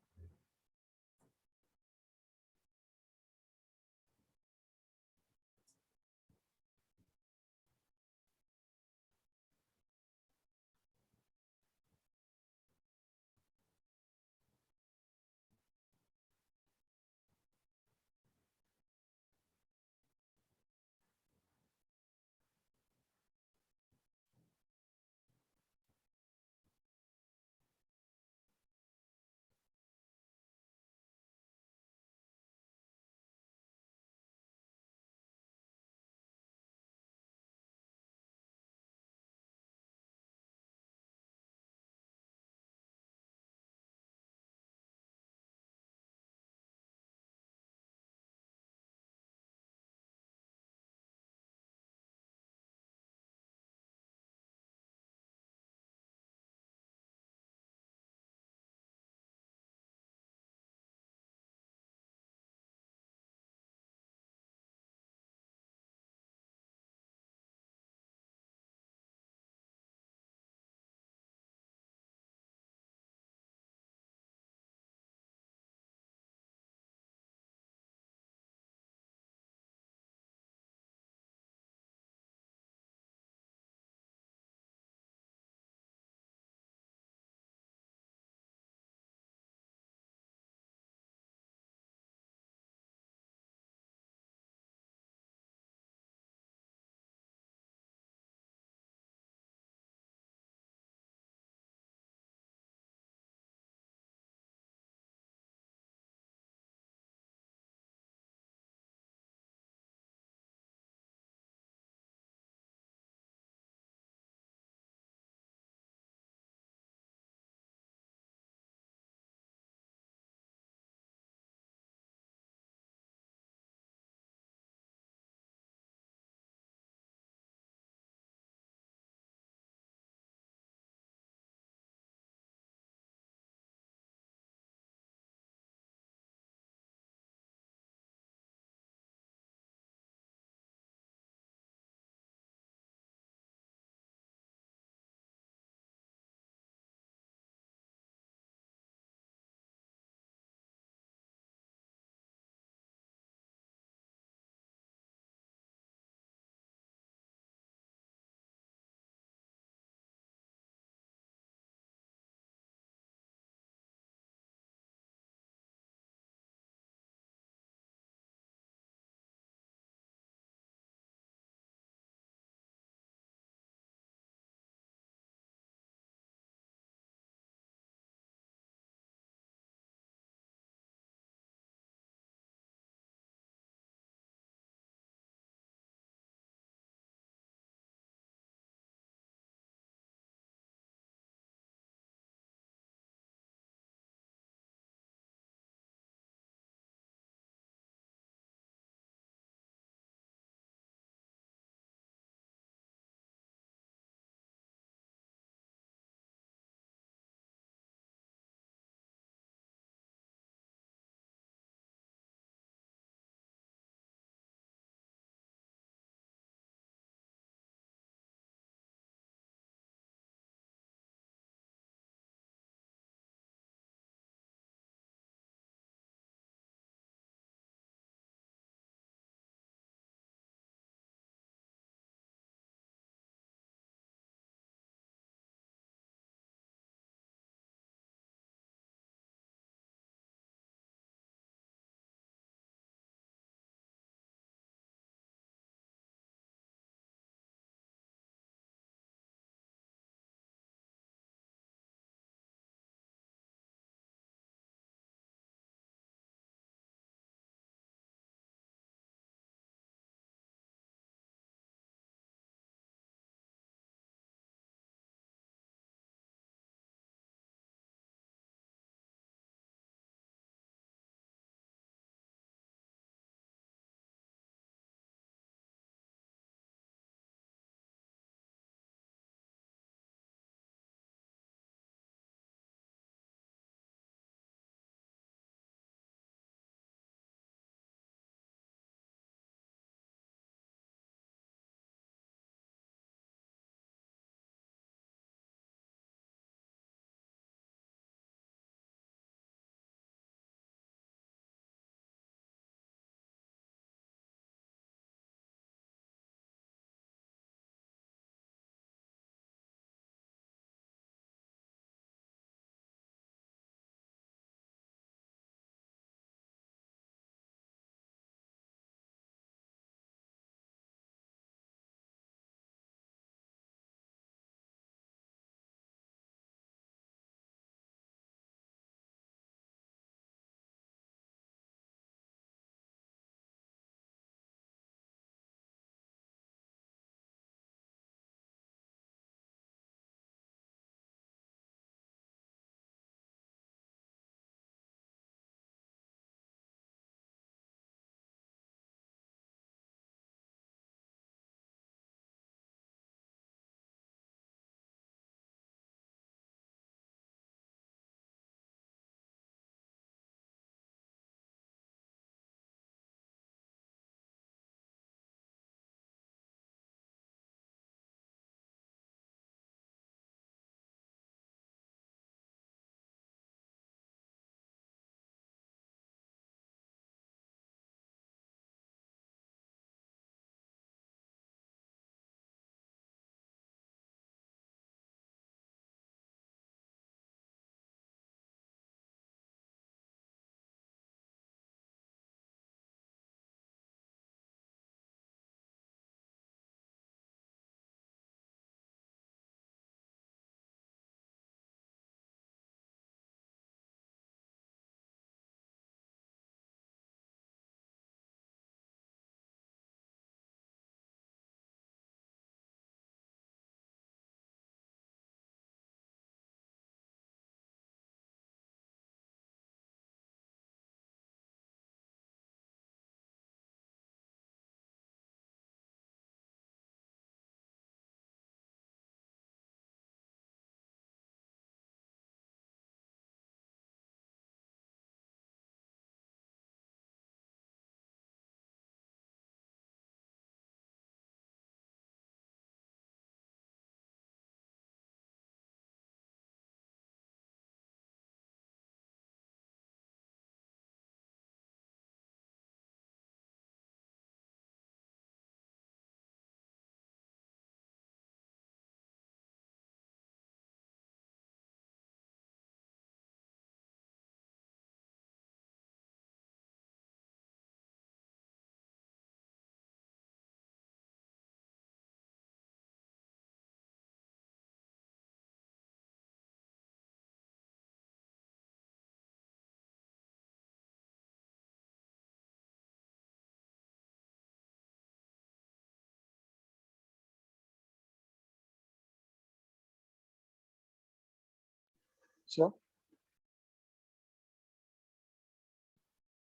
सर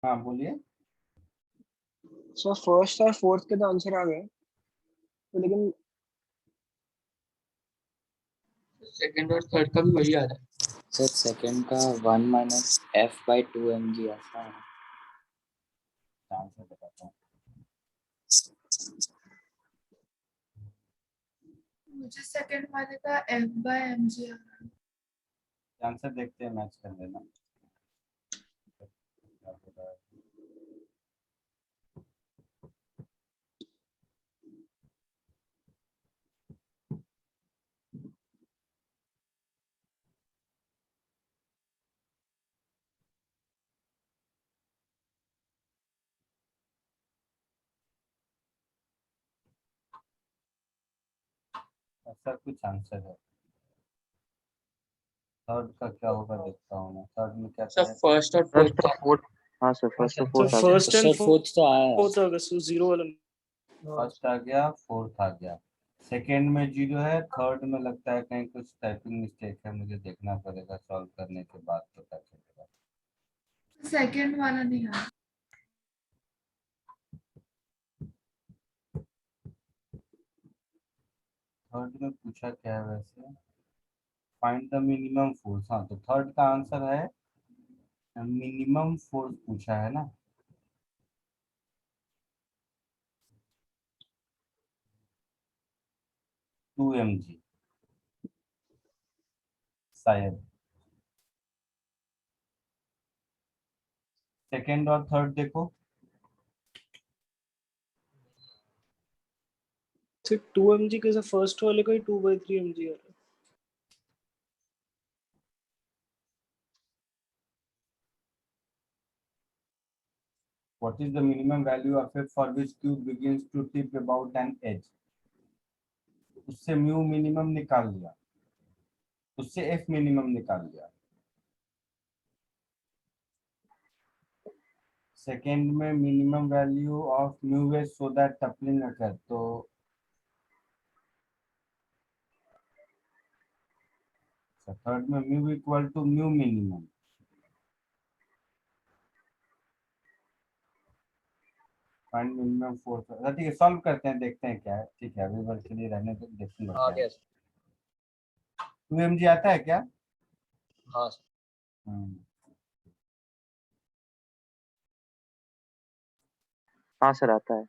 हाँ बोलिए। सर फर्स्ट और फोर्थ के तो आंसर आ गए, तो लेकिन सेकंड और थर्ड का भी वही आ रहा है। सर सेकंड का 1 - f/2 mg ऐसा है। आंसर बताता हूँ। मुझे सेकंड वाले का F/mg आ रहा है। आंसर देखते हैं, मैच कर लेना। ऐसा कुछ आंसर है। थर्ड का क्या होगा देखता हूँ मैं। थर्ड में क्या सर है? फर्स्ट और फर्स्ट फोर्थ और फोर्थ। हाँ सर, फर्स्ट और तो फोर्थ आ गया। फर्स्ट एंड सर फोर्थ तो आया है। फोर्थ आ गया, सो जीरो वाला फर्स्ट आ गया, फोर्थ आ गया, सेकंड में जीरो है, थर्ड में लगता है कहीं कुछ टाइपिंग मिस्टेक है, मुझे देखना पड़ेगा, सॉल्व करने के बाद पता चलेगा। सेकंड वाला नहीं आ रहा। थर्ड में पूछा क्या है वैसे? Find the minimum force. हाँ, तो थर्ड का आंसर है मिनिमम फोर्स पूछा है ना। टू mg शायद। सेकंड और थर्ड देखो। सिर्फ 2 mg के, फर्स्ट वाले का ही 2/3 mg आ रहा है। What is the minimum value of F for which cube begins to tip about an edge? उससे म्यू मिनिमम निकाल लिया, उससे एफ मिनिमम निकाल लिया। सेकेंड में minimum value of mu S so that toppling occur, तो थर्ड में mu equal to mu minimum. Find minimum force. ठीक है, सॉल्व करते हैं, देखते हैं क्या है। ठीक है, अभी वर्क के लिए रहने तो देखूंगा आ क्या गया है। सर। 2 mg आता है क्या? हाँ सर। हम्म, हाँ सर, आता है।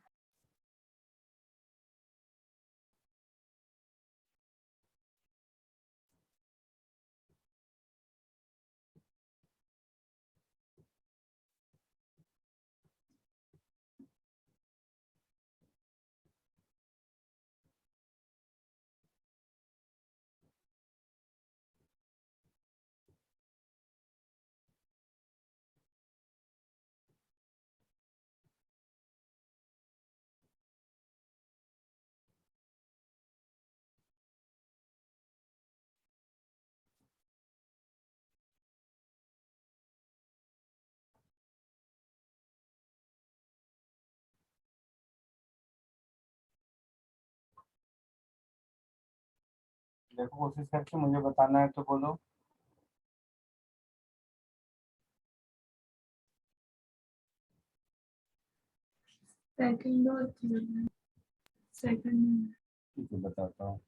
देखो कोशिश करके मुझे बताना है तो बोलो। सेकंड और थर्ड। सेकंड। ठीक है, बताता हूँ।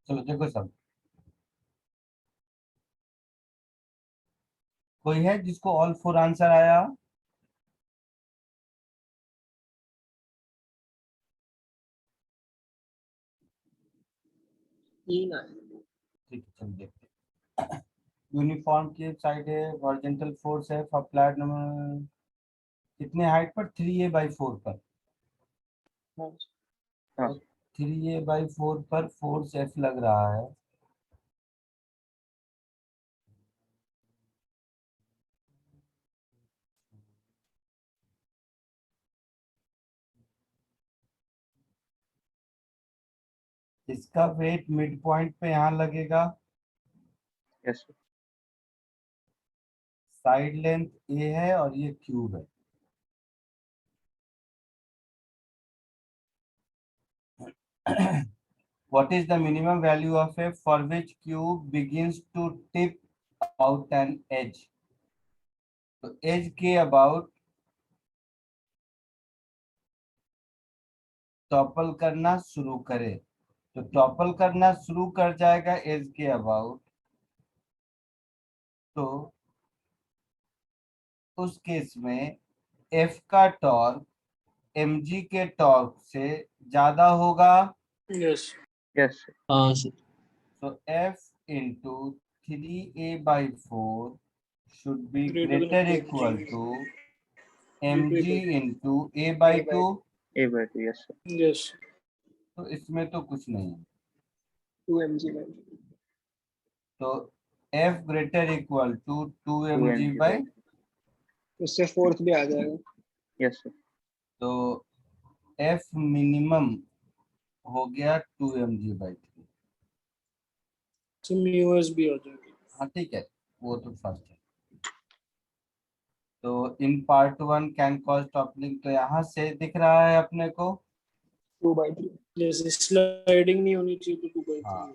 चलो देखो सब, कोई है जिसको ऑल 4 आंसर आया? तीन आए। ठीक है, चलो देखते हैं। यूनिफॉर्म की साइड है, हॉरिजॉन्टल फोर्स है, अप्लाइड नंबर कितने हाइट पर? 3a/4 पर। हाँ। हाँ। तो 3a/4 पर फोर्स F लग रहा है। इसका वेट मिड पॉइंट पे यहाँ लगेगा। Yes sir. Side length a है और ये क्यूब है। What is the minimum value of F for which cube begins to tip out an edge? तो एज के अबाउट टॉपल करना शुरू करे, तो टॉपल करना शुरू कर जाएगा एज के अबाउट, तो उस केस में एफ का टॉर्क mg के टॉर्क से ज्यादा होगा। Yes yes sir. हाँ सर। तो F into 3a/4 should be Greater than greater equal equal to to mg into a/2। A/2 yes sir. Yes तो इसमें तो कुछ नहीं है, 2 mg/। तो F greater equal to 2mg 2 by, mg/। उससे फोर्थ भी आ जाएगा। Yes sir. तो F मिनिमम हो गया 2mg/3। तो म्यू एस भी आ जाएगा। हाँ ठीक है, वो तो फर्स्ट है। तो in part 1 can cause toppling, तो यहाँ से दिख रहा है अपने को। 2/3। जैसे स्लाइडिंग नहीं होनी चाहिए तो 2/3। हाँ,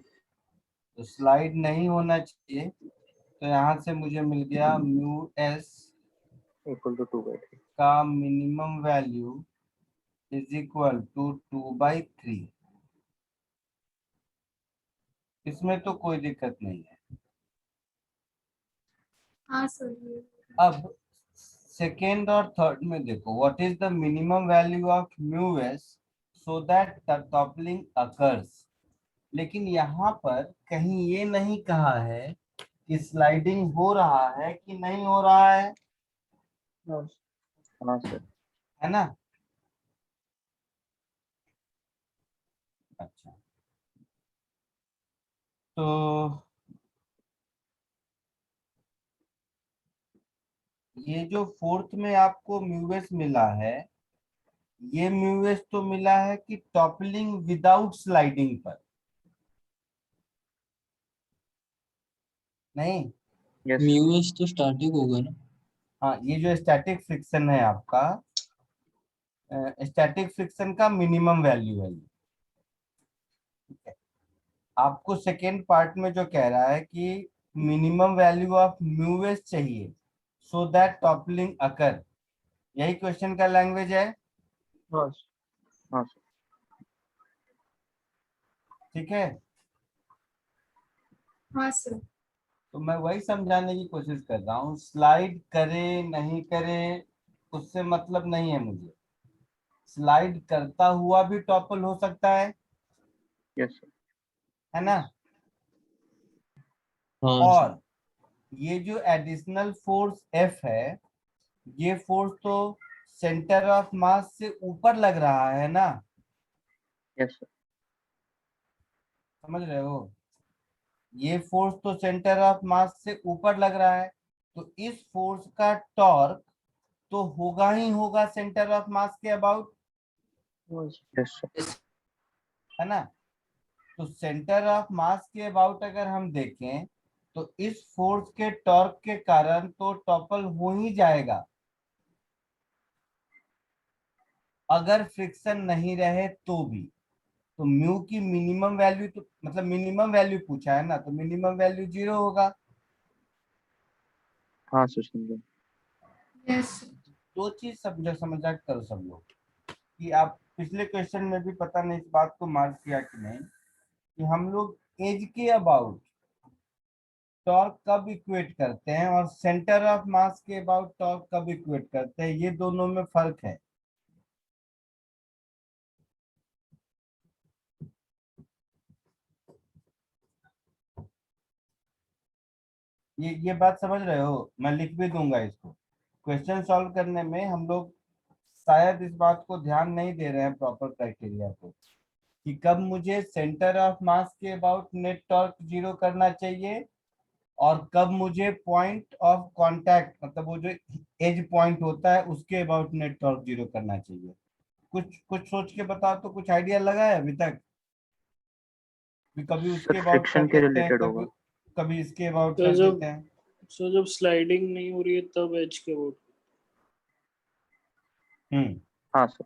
तो स्लाइड नहीं होना चाहिए, तो यहाँ से मुझे मिल गया म्यू एस इक्वल टू 2/3। का minimum value is equal to 2/3। इसमें तो कोई दिक्कत नहीं है। हाँ सर। अब सेकेंड और थर्ड में देखो, what is the minimum value of mu S so that the toppling occurs. लेकिन यहाँ पर कहीं ये नहीं कहा है कि स्लाइडिंग हो रहा है कि नहीं हो रहा है, हाँ। हाँ सर। है ना? अच्छा, तो ये जो फोर्थ में आपको म्यूएस मिला है, ये म्यूएस तो मिला है कि टॉपलिंग विदाउट स्लाइडिंग पर, नहीं? यस म्यू एस तो स्टैटिक होगा ना। हाँ, ये जो स्टैटिक फ्रिक्शन है आपका, स्टैटिक फ्रिक्शन का मिनिमम वैल्यू है ये। ठीक है, आपको सेकेंड पार्ट में जो कह रहा है कि मिनिमम वैल्यू ऑफ म्यूएस चाहिए सो दैट टॉपलिंग अकर, यही क्वेश्चन का लैंग्वेज है। हाँ। हाँ सर। ठीक है, हाँ सर। तो मैं वही समझाने की कोशिश कर रहा हूँ, स्लाइड करे नहीं करे उससे मतलब नहीं है मुझे। स्लाइड करता हुआ भी टॉपल हो सकता है यस सर। है ना? हाँ और ये जो एडिशनल फोर्स F है, ये फोर्स तो सेंटर ऑफ मास से ऊपर लग रहा है ना, यस सर। समझ रहे हो? ये फोर्स तो सेंटर ऑफ मास से ऊपर लग रहा है, तो इस फोर्स का टॉर्क तो होगा ही होगा सेंटर ऑफ मास के अबाउट, यस सर। है ना? तो सेंटर ऑफ मास के अबाउट अगर हम देखें तो इस फोर्स के टॉर्क के कारण तो टॉपल हो ही जाएगा, अगर फ्रिक्शन नहीं रहे तो भी। तो म्यू की मिनिमम वैल्यू, तो मतलब मिनिमम वैल्यू पूछा है ना, तो मिनिमम वैल्यू 0 होगा। हाँ सर समझो। यस। दो चीज समझा करो सब लोग, कि आप पिछले क्वेश्चन में भी पता नहीं इस बात को मार्क किया कि नहीं, कि हम लोग एज के अबाउट टॉर्क कब इक्वेट करते हैं और सेंटर ऑफ मास के अबाउट टॉर्क कब इक्वेट करते हैं, ये दोनों में फर्क है। ये बात समझ रहे हो? मैं लिख भी दूंगा इसको। क्वेश्चन सॉल्व करने में हम लोग शायद इस बात को ध्यान नहीं दे रहे हैं प्रॉपर क्राइटेरिया को, कि कब मुझे सेंटर ऑफ मास के अबाउट नेट टॉर्क जीरो करना चाहिए और कब मुझे पॉइंट ऑफ कांटेक्ट मतलब वो जो एज पॉइंट होता है उसके अबाउट नेट टॉर्क जीरो करना चाहिए। कुछ कुछ सोच के बताओ तो कुछ आइडिया लगा है अभी तक? कभी उसके अबाउट कर फ्रिक्शन के देते हैं, रिलेटेड होगा। कभी इसके अबाउट तो कर जब देते हैं। जब स्लाइडिंग नहीं हो रही है तब एज के अबाउट, हाँ सर।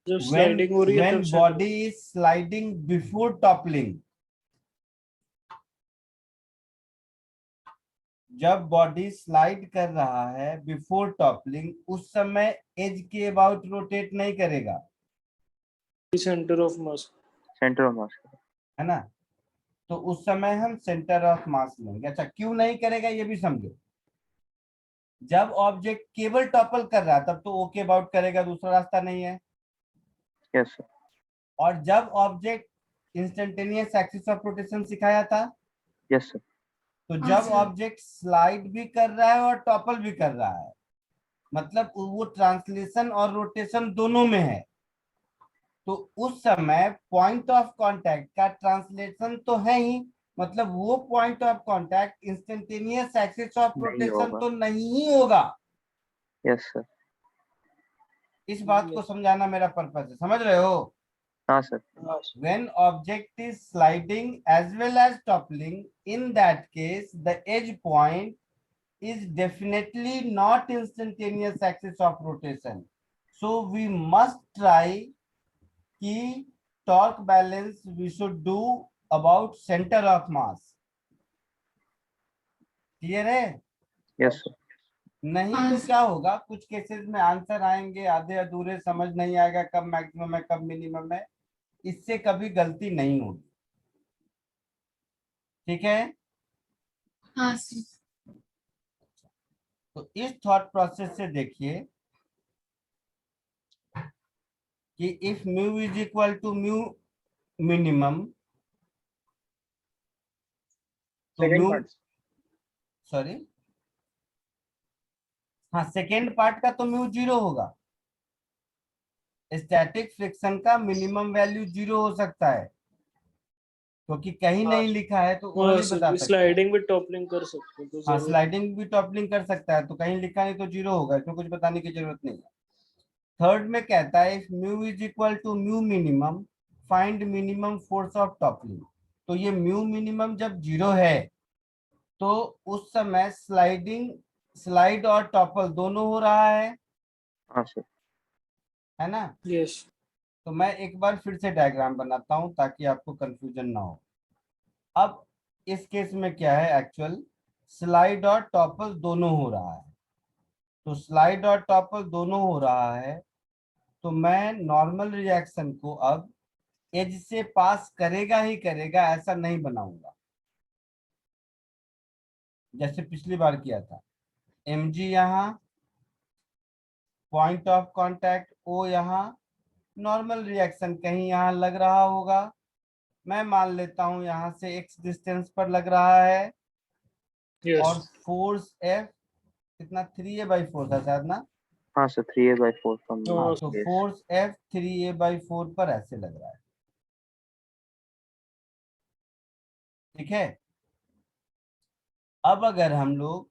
जब when स्लाइडिंग हो रही है when तब body is sliding before toppling, जब बॉडी स्लाइड कर रहा है बिफोर टॉपलिंग, उस समय एज के अबाउट रोटेट नहीं करेगा, centre of mass, centre of मास। है ना? तो उस समय हम सेंटर ऑफ मास लेंगे। अच्छा, क्यों नहीं करेगा ये भी समझो। जब ऑब्जेक्ट केवल टॉपल कर रहा है तब तो ओ के अबाउट करेगा, दूसरा रास्ता नहीं है। Yes sir. और जब object instantaneous axis of rotation सिखाया था, यस सर। तो हाँ जब सर। ऑब्जेक्ट स्लाइड भी कर रहा है और टॉपल भी कर रहा है, मतलब वो ट्रांसलेशन और रोटेशन दोनों में है, तो उस समय पॉइंट ऑफ कांटेक्ट का ट्रांसलेशन तो है ही, मतलब वो point of contact instantaneous axis of नहीं रोटेशन होगा। तो नहीं ही होगा। Yes sir. इस बात को समझाना मेरा पर्पस है, समझ रहे हो? हाँ sir. When object is sliding as well as toppling, in that case the edge point is definitely not instantaneous axis of rotation, so we must try कि torque balance we should do about center of mass। Clear है? Yes sir. नहीं हाँ तो sir. क्या होगा, कुछ cases में answer आएंगे आधे अधूरे, समझ नहीं आएगा कब मैक्सिमम है कब मिनिमम है, इससे कभी गलती नहीं होगी। ठीक है? हाँ सर। तो इस थॉट प्रोसेस से देखिए कि if mu is equal to mu minimum, तो सेकंड म्यू, पार्ट, सॉरी, हाँ सेकेंड पार्ट का तो म्यू जीरो होगा। स्टैटिक फ्रिक्शन का मिनिमम वैल्यू जीरो हो सकता है, क्योंकि कहीं नहीं लिखा है तो वो नहीं बता सकता। स्लाइडिंग भी टॉपलिंग कर सकते हैं, तो हाँ, जरूरत स्लाइडिंग भी टॉपलिंग कर सकता है, तो कहीं लिखा नहीं तो जीरो होगा, इसमें कुछ बताने की जरूरत नहीं है। थर्ड में कहता है if mu is equal to mu minimum find minimum force of toppling. तो ये म्यू मिनिमम जब जीरो है तो उस समय स्लाइड और टॉपल दोनों हो रहा है हाँ सर। है ना? यस। तो मैं एक बार फिर से डायग्राम बनाता हूं ताकि आपको कंफ्यूजन ना हो। अब इस केस में क्या है, एक्चुअल स्लाइड और टॉपल दोनों हो रहा है, तो स्लाइड और टॉपल दोनों हो रहा है, तो मैं नॉर्मल रिएक्शन को अब एज से पास करेगा ही करेगा ऐसा नहीं बनाऊंगा, जैसे पिछली बार किया था। mg यहाँ, पॉइंट ऑफ कांटेक्ट ओ यहाँ, नॉर्मल रिएक्शन कहीं यहाँ लग रहा होगा, मैं मान लेता हूं यहाँ से x डिस्टेंस पर लग रहा है, और यस। फोर्स F कितना 3a/4 था शायद ना? हाँ सर 3a/4 फ्रॉम हाँ, तो बेस। फोर्स F 3a/4 पर ऐसे लग रहा है। ठीक है? अब अगर हम लोग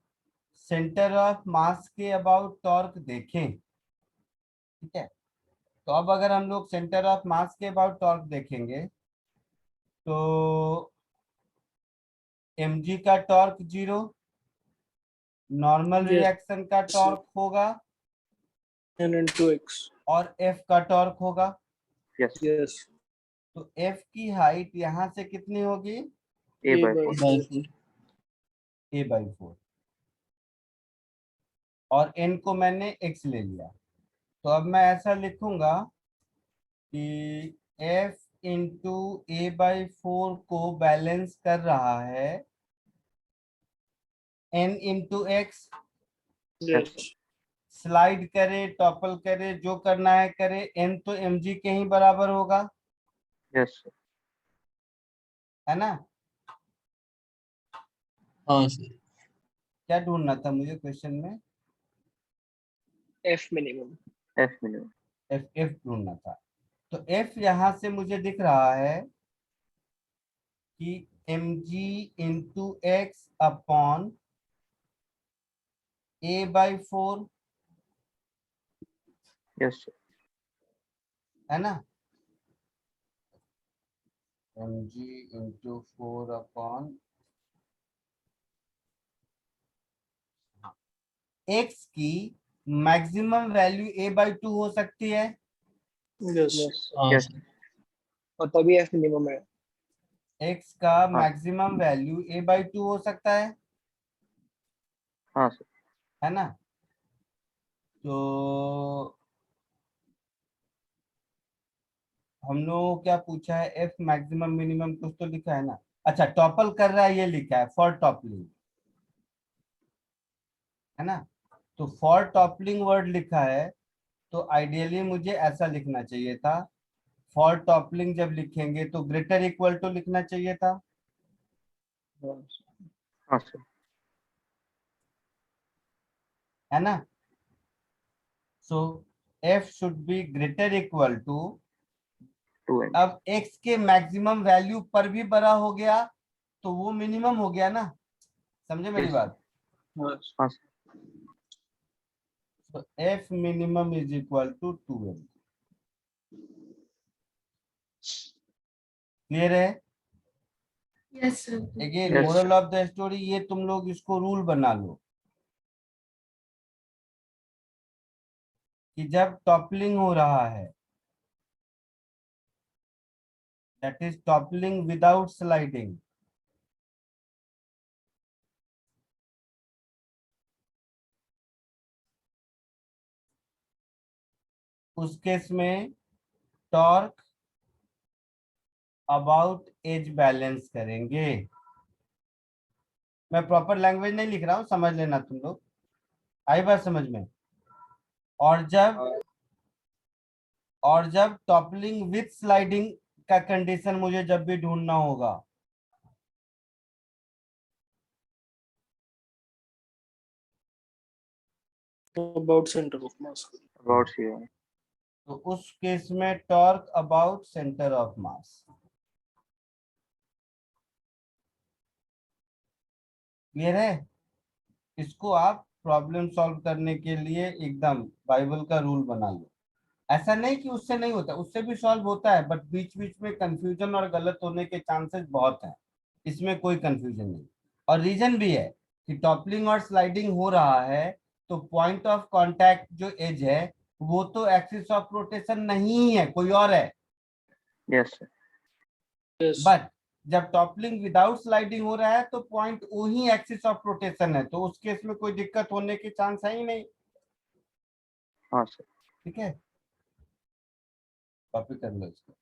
सेंटर ऑफ मास के अबाउट टॉर्क देखें, ठीक है, तो अब अगर हम लोग सेंटर ऑफ मास के अबाउट टॉर्क देखेंगे तो mg का टॉर्क जीरो, नॉर्मल रिएक्शन का टॉर्क होगा, n/x। और f का टॉर्क होगा। यस। यस। तो f की हाइट यहां से कितनी होगी? a/4। a/4, और n को मैंने x ले लिया, तो अब मैं ऐसा लिखूंगा कि f इंटू a/4 को बैलेंस कर रहा है n into x, Yes. Slide करे टॉपल करे जो करना है करे, n तो mg के ही बराबर होगा, यस सर। है ना। हाँ सर। क्या ढूंढना था मुझे क्वेश्चन में? F minimum. F minimum. F ढूंढना था। तो एफ यहां से मुझे दिख रहा है कि mg into x upon a/4, yes sir. है ना। mg इंटू 4 अपॉन एक्स की मैक्सिमम वैल्यू a/2 हो सकती है, Yes. Yes. हाँ यस सर। और तभी F minimum है. एक्स का हाँ। मैक्सिमम वैल्यू a/2 हो सकता है हाँ सर। है ना। तो हम लोगों को क्या पूछा है? एफ मैक्सिमम मिनिमम कुछ तो लिखा है ना। अच्छा, टॉपल कर रहा है ये लिखा है, फॉर टॉपलिंग, है ना। तो फॉर टॉपलिंग वर्ड लिखा है, तो आइडियली मुझे ऐसा लिखना चाहिए था। फॉर टॉपलिंग जब लिखेंगे तो ग्रेटर इक्वल टू लिखना चाहिए था, हाँ सर। है ना। So F should be greater equal to, 2n। अब एक्स के मैक्सिमम वैल्यू पर भी बड़ा हो गया तो वो मिनिमम हो गया ना, समझे मेरी Yes. बात। हाँ sir. So f minimum is equal to 2n. Clear है? Yes, sir. Again Yes. Moral of the story, ये तुम लोग इसको रूल बना लो कि जब टॉपलिंग हो रहा है, that is toppling without sliding, उस केस में टॉर्क अबाउट एज बैलेंस करेंगे। मैं प्रॉपर लैंग्वेज नहीं लिख रहा हूं, समझ लेना तुम लोग, आई बात समझ में। और जब टॉपलिंग विथ स्लाइडिंग का कंडीशन मुझे जब भी ढूंढना होगा, About center of mass. About C है। तो उस केस में torque about centre of mass. Clear है? इसको आप प्रॉब्लम सॉल्व करने के लिए एकदम बाइबल का रूल बना लो। ऐसा नहीं कि उससे नहीं होता, उससे भी सॉल्व होता है, बट बीच बीच में कंफ्यूजन और गलत होने के चांसेस बहुत हैं, इसमें कोई कंफ्यूजन नहीं। और रीजन भी है कि टॉपलिंग और स्लाइडिंग हो रहा है तो पॉइंट ऑफ कांटेक्ट जो एज है वो तो एक्सिस ऑफ रोटेशन नहीं है, कोई और है। Yes sir. Yes. बट जब टॉपलिंग विदाउट स्लाइडिंग हो रहा है तो पॉइंट वही एक्सिस ऑफ रोटेशन है, तो उस केस में कोई दिक्कत होने के चांस है ही नहीं। हाँ सर। ठीक है, कॉपी कर लो इसको।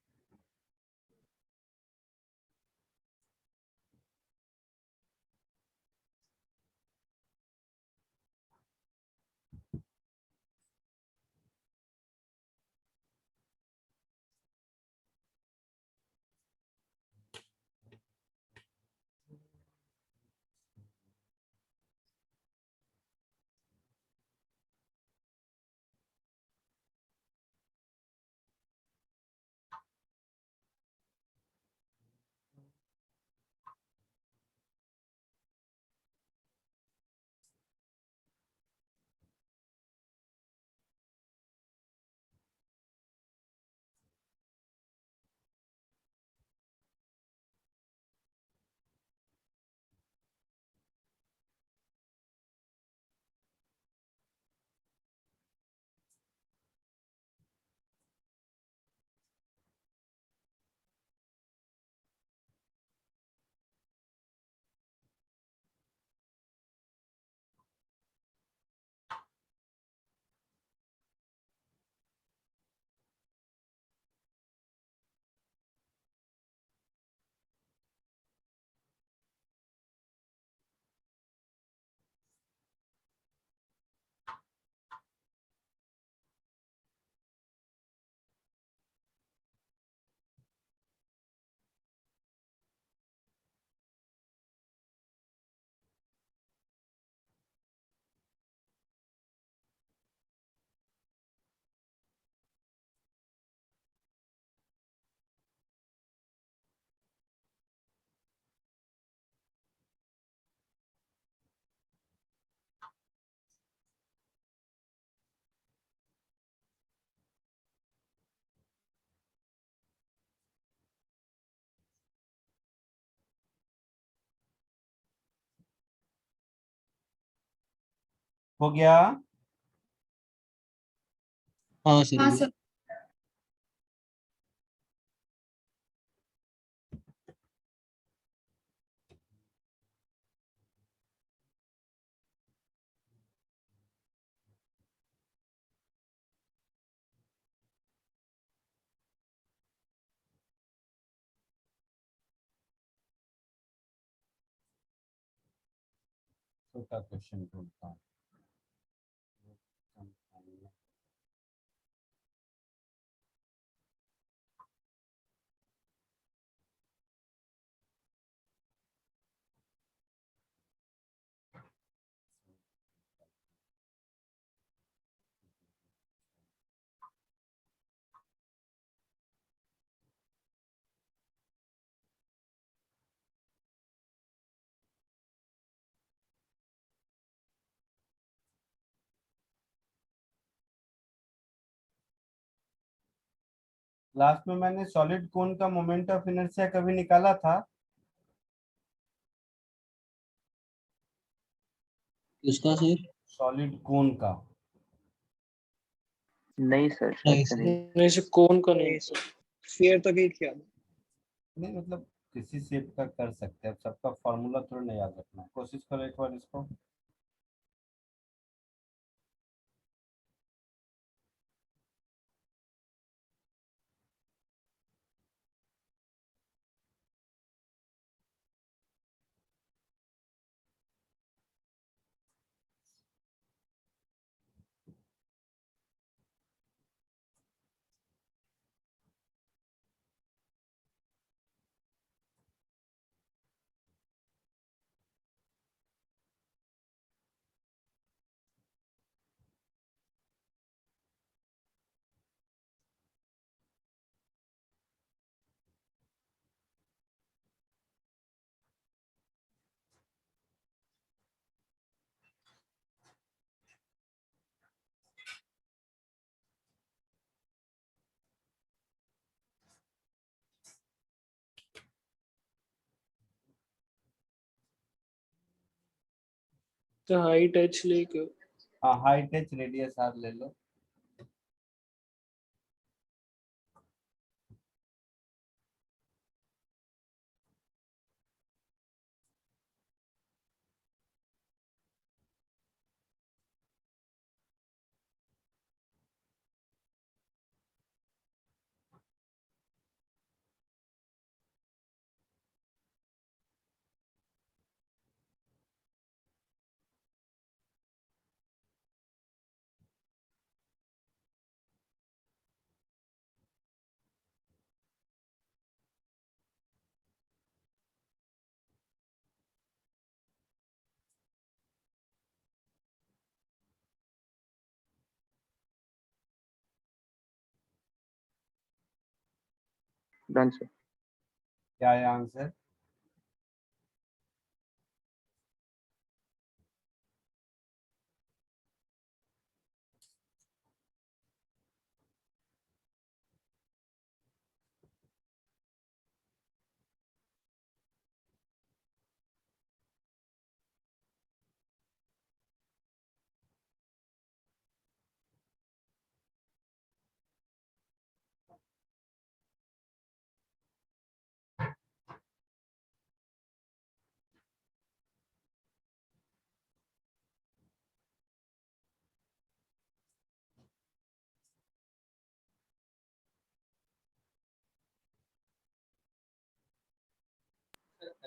हो गया? हाँ हाँ सर सर। छोटा क्वेश्चन ढूंढता हूँ। लास्ट में मैंने सॉलिड कोन का मोमेंट ऑफ इनर्शिया कभी निकाला था? किसका सर? सॉलिड कोन का? नहीं सर, शायद नहीं से सर। नहीं। नहीं से कौन का नहीं। नहीं सर, स्फीयर तक ही किया था। नहीं मतलब किसी शेप का कर सकते हैं, सबका फॉर्मूला थोड़ा नहीं याद रखना। कोशिश करो एक बार इसको। तो हाइट एच लेके हाँ, हाइट एच रेडियस आर ले लो। Done sir. क्या है आंसर?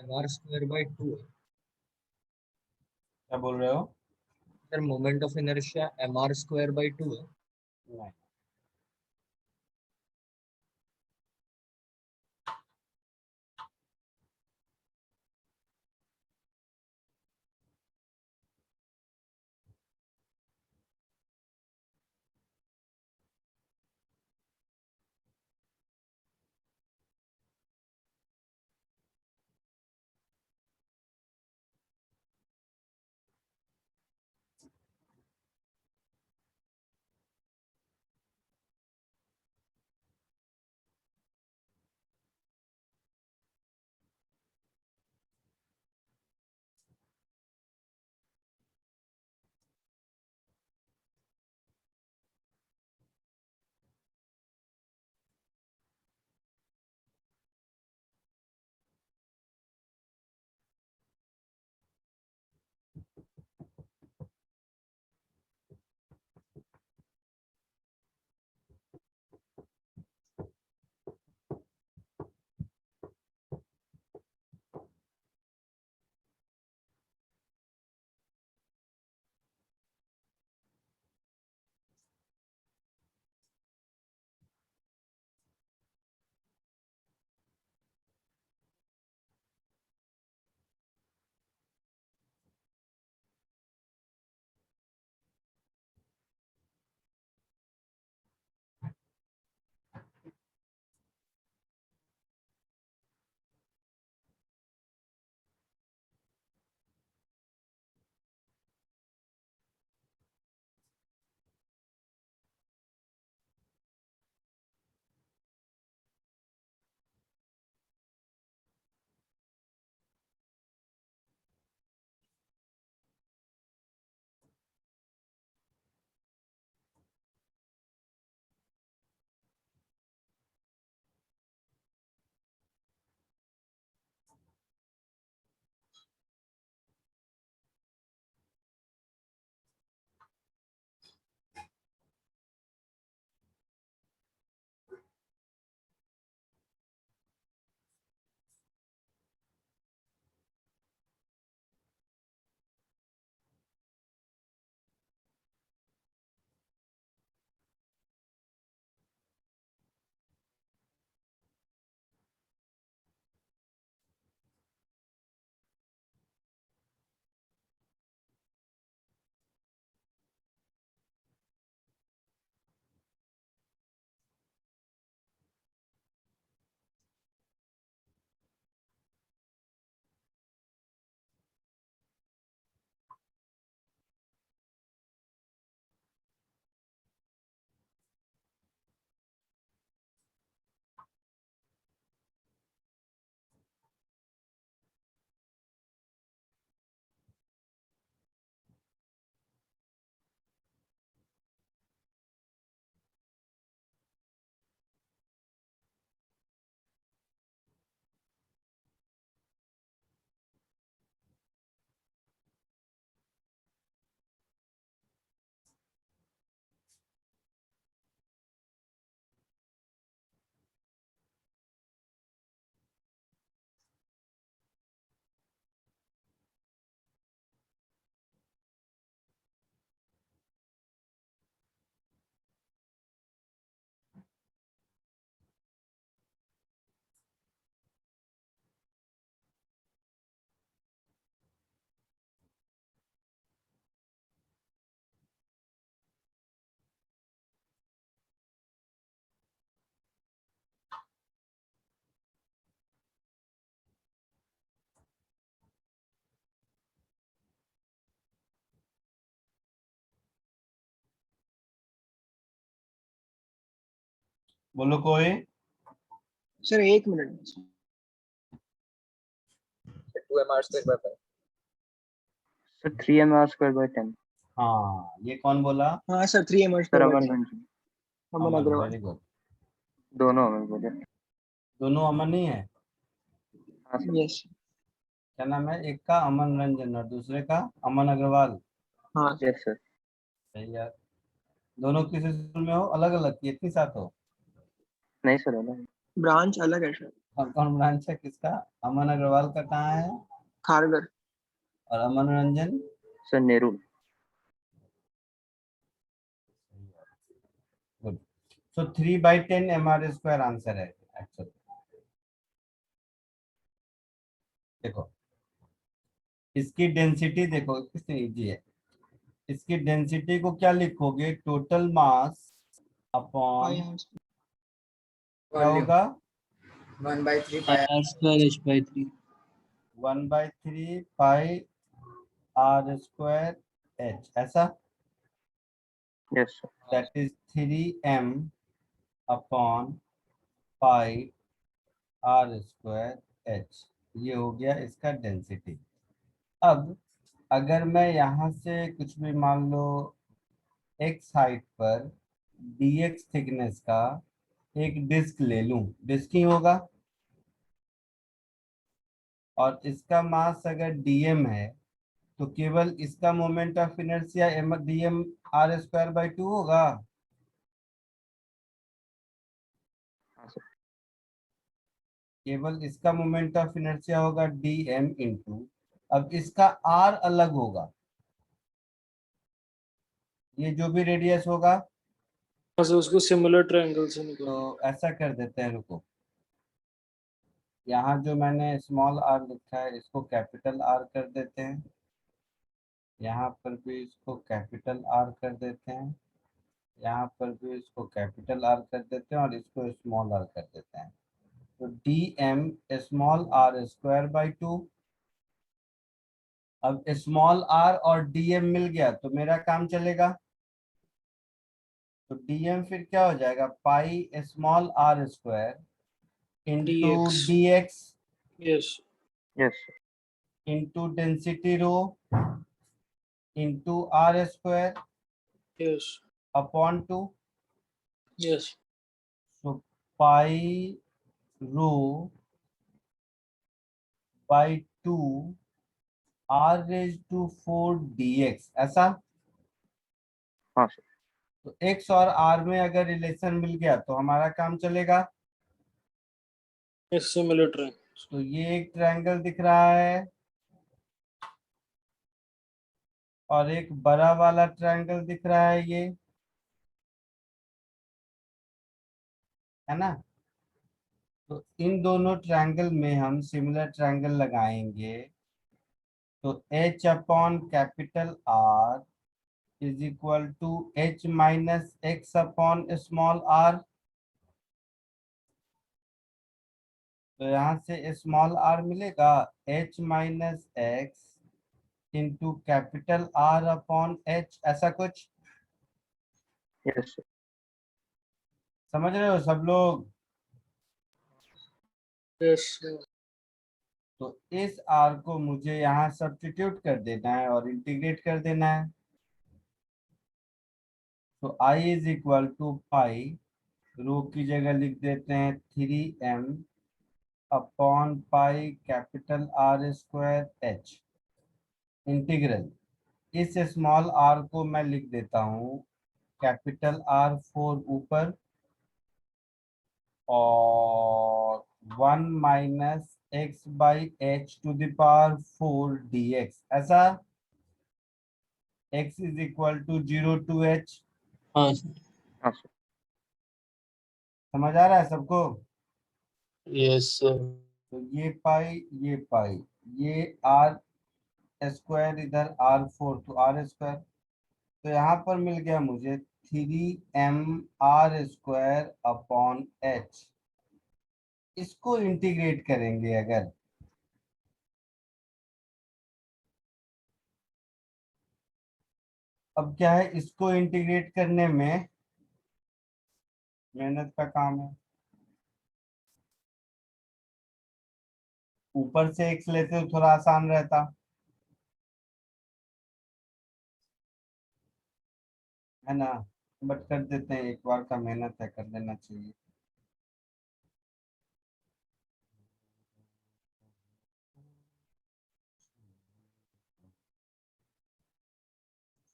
mr²/2 है क्या बोल रहे हो? Sir. Moment of inertia mr²/2 है। नहीं। बोलो कोई। Sir 1 minute. 2mr²/5। Sir 3mr²/10। हाँ, ये कौन बोला? हाँ sir 3 mr sir square by Aman 10। गंज अमन अमन, अग्रवाल। Very good. दोनों अमन बोले। दोनों अमन ही है? हाँ सर। यस। क्या नाम है? एक का अमन रंजन और दूसरे का अमन अग्रवाल। हाँ यस सर। सही यार। दोनों किस स्कूल में हो? अलग अलग की एक ही साथ हो? नहीं सर अलग। ब्रांच अलग है सर। कौन कौन ब्रांच है किसका? अमन अग्रवाल का कहाँ है? खारगर। और अमन रंजन? सर नेहरू। गुड। सो 3/10 mr² आंसर है एक्चुअली। देखो इसकी डेंसिटी देखो, कितनी इजी है। इसकी डेंसिटी को क्या लिखोगे? टोटल मास अपॉन क्या वॉल्यूम होगा? 1/3 पाई। r²h/3। 1/3 पाई r²h, ऐसा? Yes sir. That is 3m upon pi r²h। ये हो गया इसका डेंसिटी। अब अगर मैं यहाँ से कुछ भी मान लो x हाइट पर dx थिकनेस का एक डिस्क ले लूं, डिस्क ही होगा, और इसका मास अगर dm है तो केवल इसका moment of inertia dm r²/2 होगा। हाँ सर। केवल इसका मोमेंट ऑफ इनर्शिया होगा dm इंटू, अब इसका r अलग होगा, ये जो भी रेडियस होगा। बस उसको सिमिलर ट्रायंगल से निकालो। तो ऐसा कर देते हैं, रुको, यहाँ जो मैंने स्मॉल r लिखा है इसको कैपिटल R कर देते हैं, यहाँ पर भी इसको कैपिटल R कर देते हैं, यहाँ पर भी इसको कैपिटल R कर देते हैं और इसको स्मॉल r कर देते हैं। तो dm स्मॉल r²/2। अब स्मॉल r और dm मिल गया तो मेरा काम चलेगा। तो dm फिर क्या हो जाएगा? Pi small r² into dx। dx yes. Yes sir. Into density rho into r² yes. Upon 2। Yes. So pi rho by 2 r⁴ dx, ऐसा? हाँ सर। तो x और r में अगर रिलेशन मिल गया तो हमारा काम चलेगा। Yes similar triangle. तो ये एक ट्रायंगल दिख रहा है और एक बड़ा वाला ट्रायंगल दिख रहा है, ये है ना? तो इन दोनों ट्रायंगल में हम सिमिलर ट्रायंगल लगाएंगे। तो h upon capital R is equal to h minus x upon small r। तो यहाँ से स्मॉल r मिलेगा h minus x into capital R upon h, ऐसा कुछ। Yes sir. समझ रहे हो सब लोग? यस। तो इस r को मुझे यहाँ सब्स्टिट्यूट कर देना है और इंटीग्रेट कर देना है। तो I इज इक्वल टू पाई, रो की जगह लिख देते हैं 3m upon pi capital r²h integral. इस स्मॉल r को मैं लिख देता हूँ कैपिटल R4 ऊपर और 1 माइनस x/h⁴ dx, ऐसा? x is equal to 0 to h। हाँ हाँ सर। समझ आ रहा है सबको? Yes sir. तो ये पाई ये r² इधर r4 तो r²। तो यहाँ पर मिल गया मुझे 3mr² अपॉन h। इसको इंटीग्रेट करेंगे अगर, अब क्या है, इसको इंटीग्रेट करने में मेहनत का काम है। ऊपर से x लेते तो थोड़ा आसान रहता, है ना, बट कर देते हैं, एक बार का मेहनत है, कर देना चाहिए।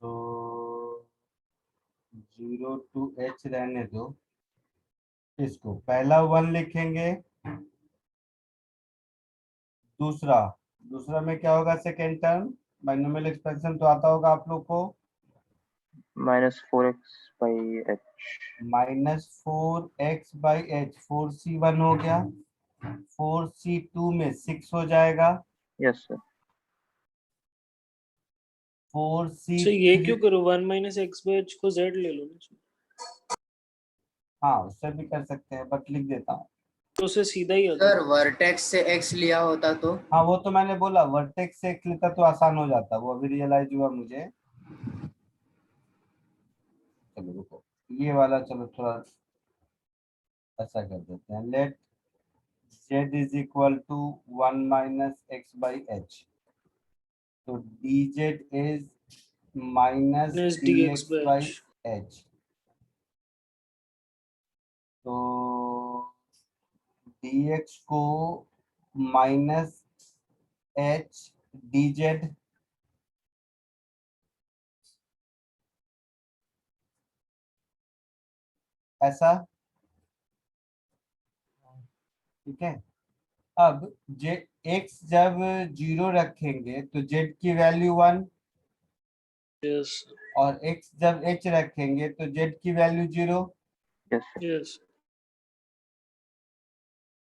तो 0 to h रहने दो, इसको पहला 1 लिखेंगे, दूसरा दूसरा में क्या होगा, सेकेंड टर्म बाइनोमियल एक्सप्रेशन तो आता होगा आप लोग को, -4x/h। -4x/h, 4c1 हो गया, 4c2 में 6 हो जाएगा, यस सर। 4c3 तो ये क्यों करो 1 माइनस एक्स बाय एच को z ले लो ना। हाँ उससे भी कर सकते हैं, बट लिख देता हूँ। तो उसे सीधा ही सर वर्टेक्स से x लिया होता तो हाँ वो तो मैंने बोला, वर्टेक्स से एक लेता तो आसान हो जाता, वो अभी रियलाइज हुआ मुझे। चलो रुको, ये वाला चलो थोड़ा ऐसा कर देते हैं, let z is equal to 1 minus x/h, तो dz is minus dx by h। dx/h, तो dx को माइनस h dz, ऐसा, ठीक है। अब जे x जब 0 रखेंगे तो z की वैल्यू 1, यस और x जब h रखेंगे तो z की वैल्यू 0, यस सर। यस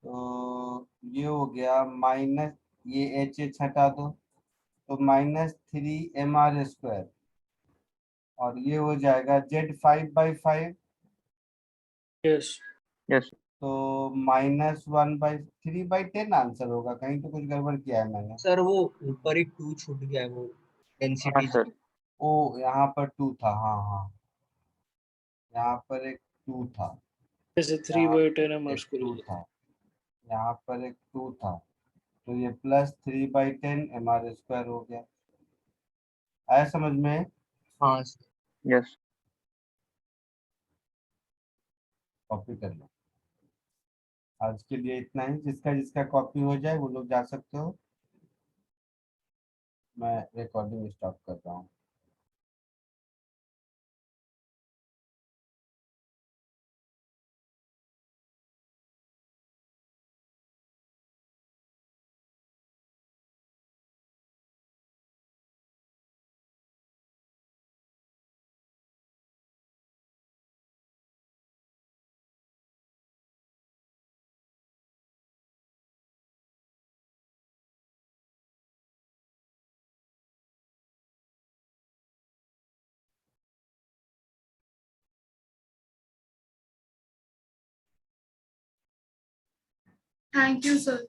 तो ये हो गया माइनस, ये h हटा दो, तो -3mr², और ये हो जाएगा z 5/5, यस यस तो -1/3/10 आंसर होगा, कहीं तो कुछ गड़बड़ किया है मैंने। सर वो ऊपर एक 2 छूट गया है, वो हाँ डेंसिटी सर। ओ यहाँ पर 2 था, हाँ हाँ, यहाँ पर एक 2 था, जैसे 3 यहाँ बाय पर 10 एम आर एक स्क्वायर 2 था, यहाँ पर एक 2 था, तो ये +3/10 mr² हो गया। आया समझ में? हाँ सर। यस। कॉपी कर लो। आज के लिए इतना ही, जिसका जिसका कॉपी हो जाए वो लोग जा सकते हो, मैं रिकॉर्डिंग स्टॉप कर रहा हूँ। Thank you, sir.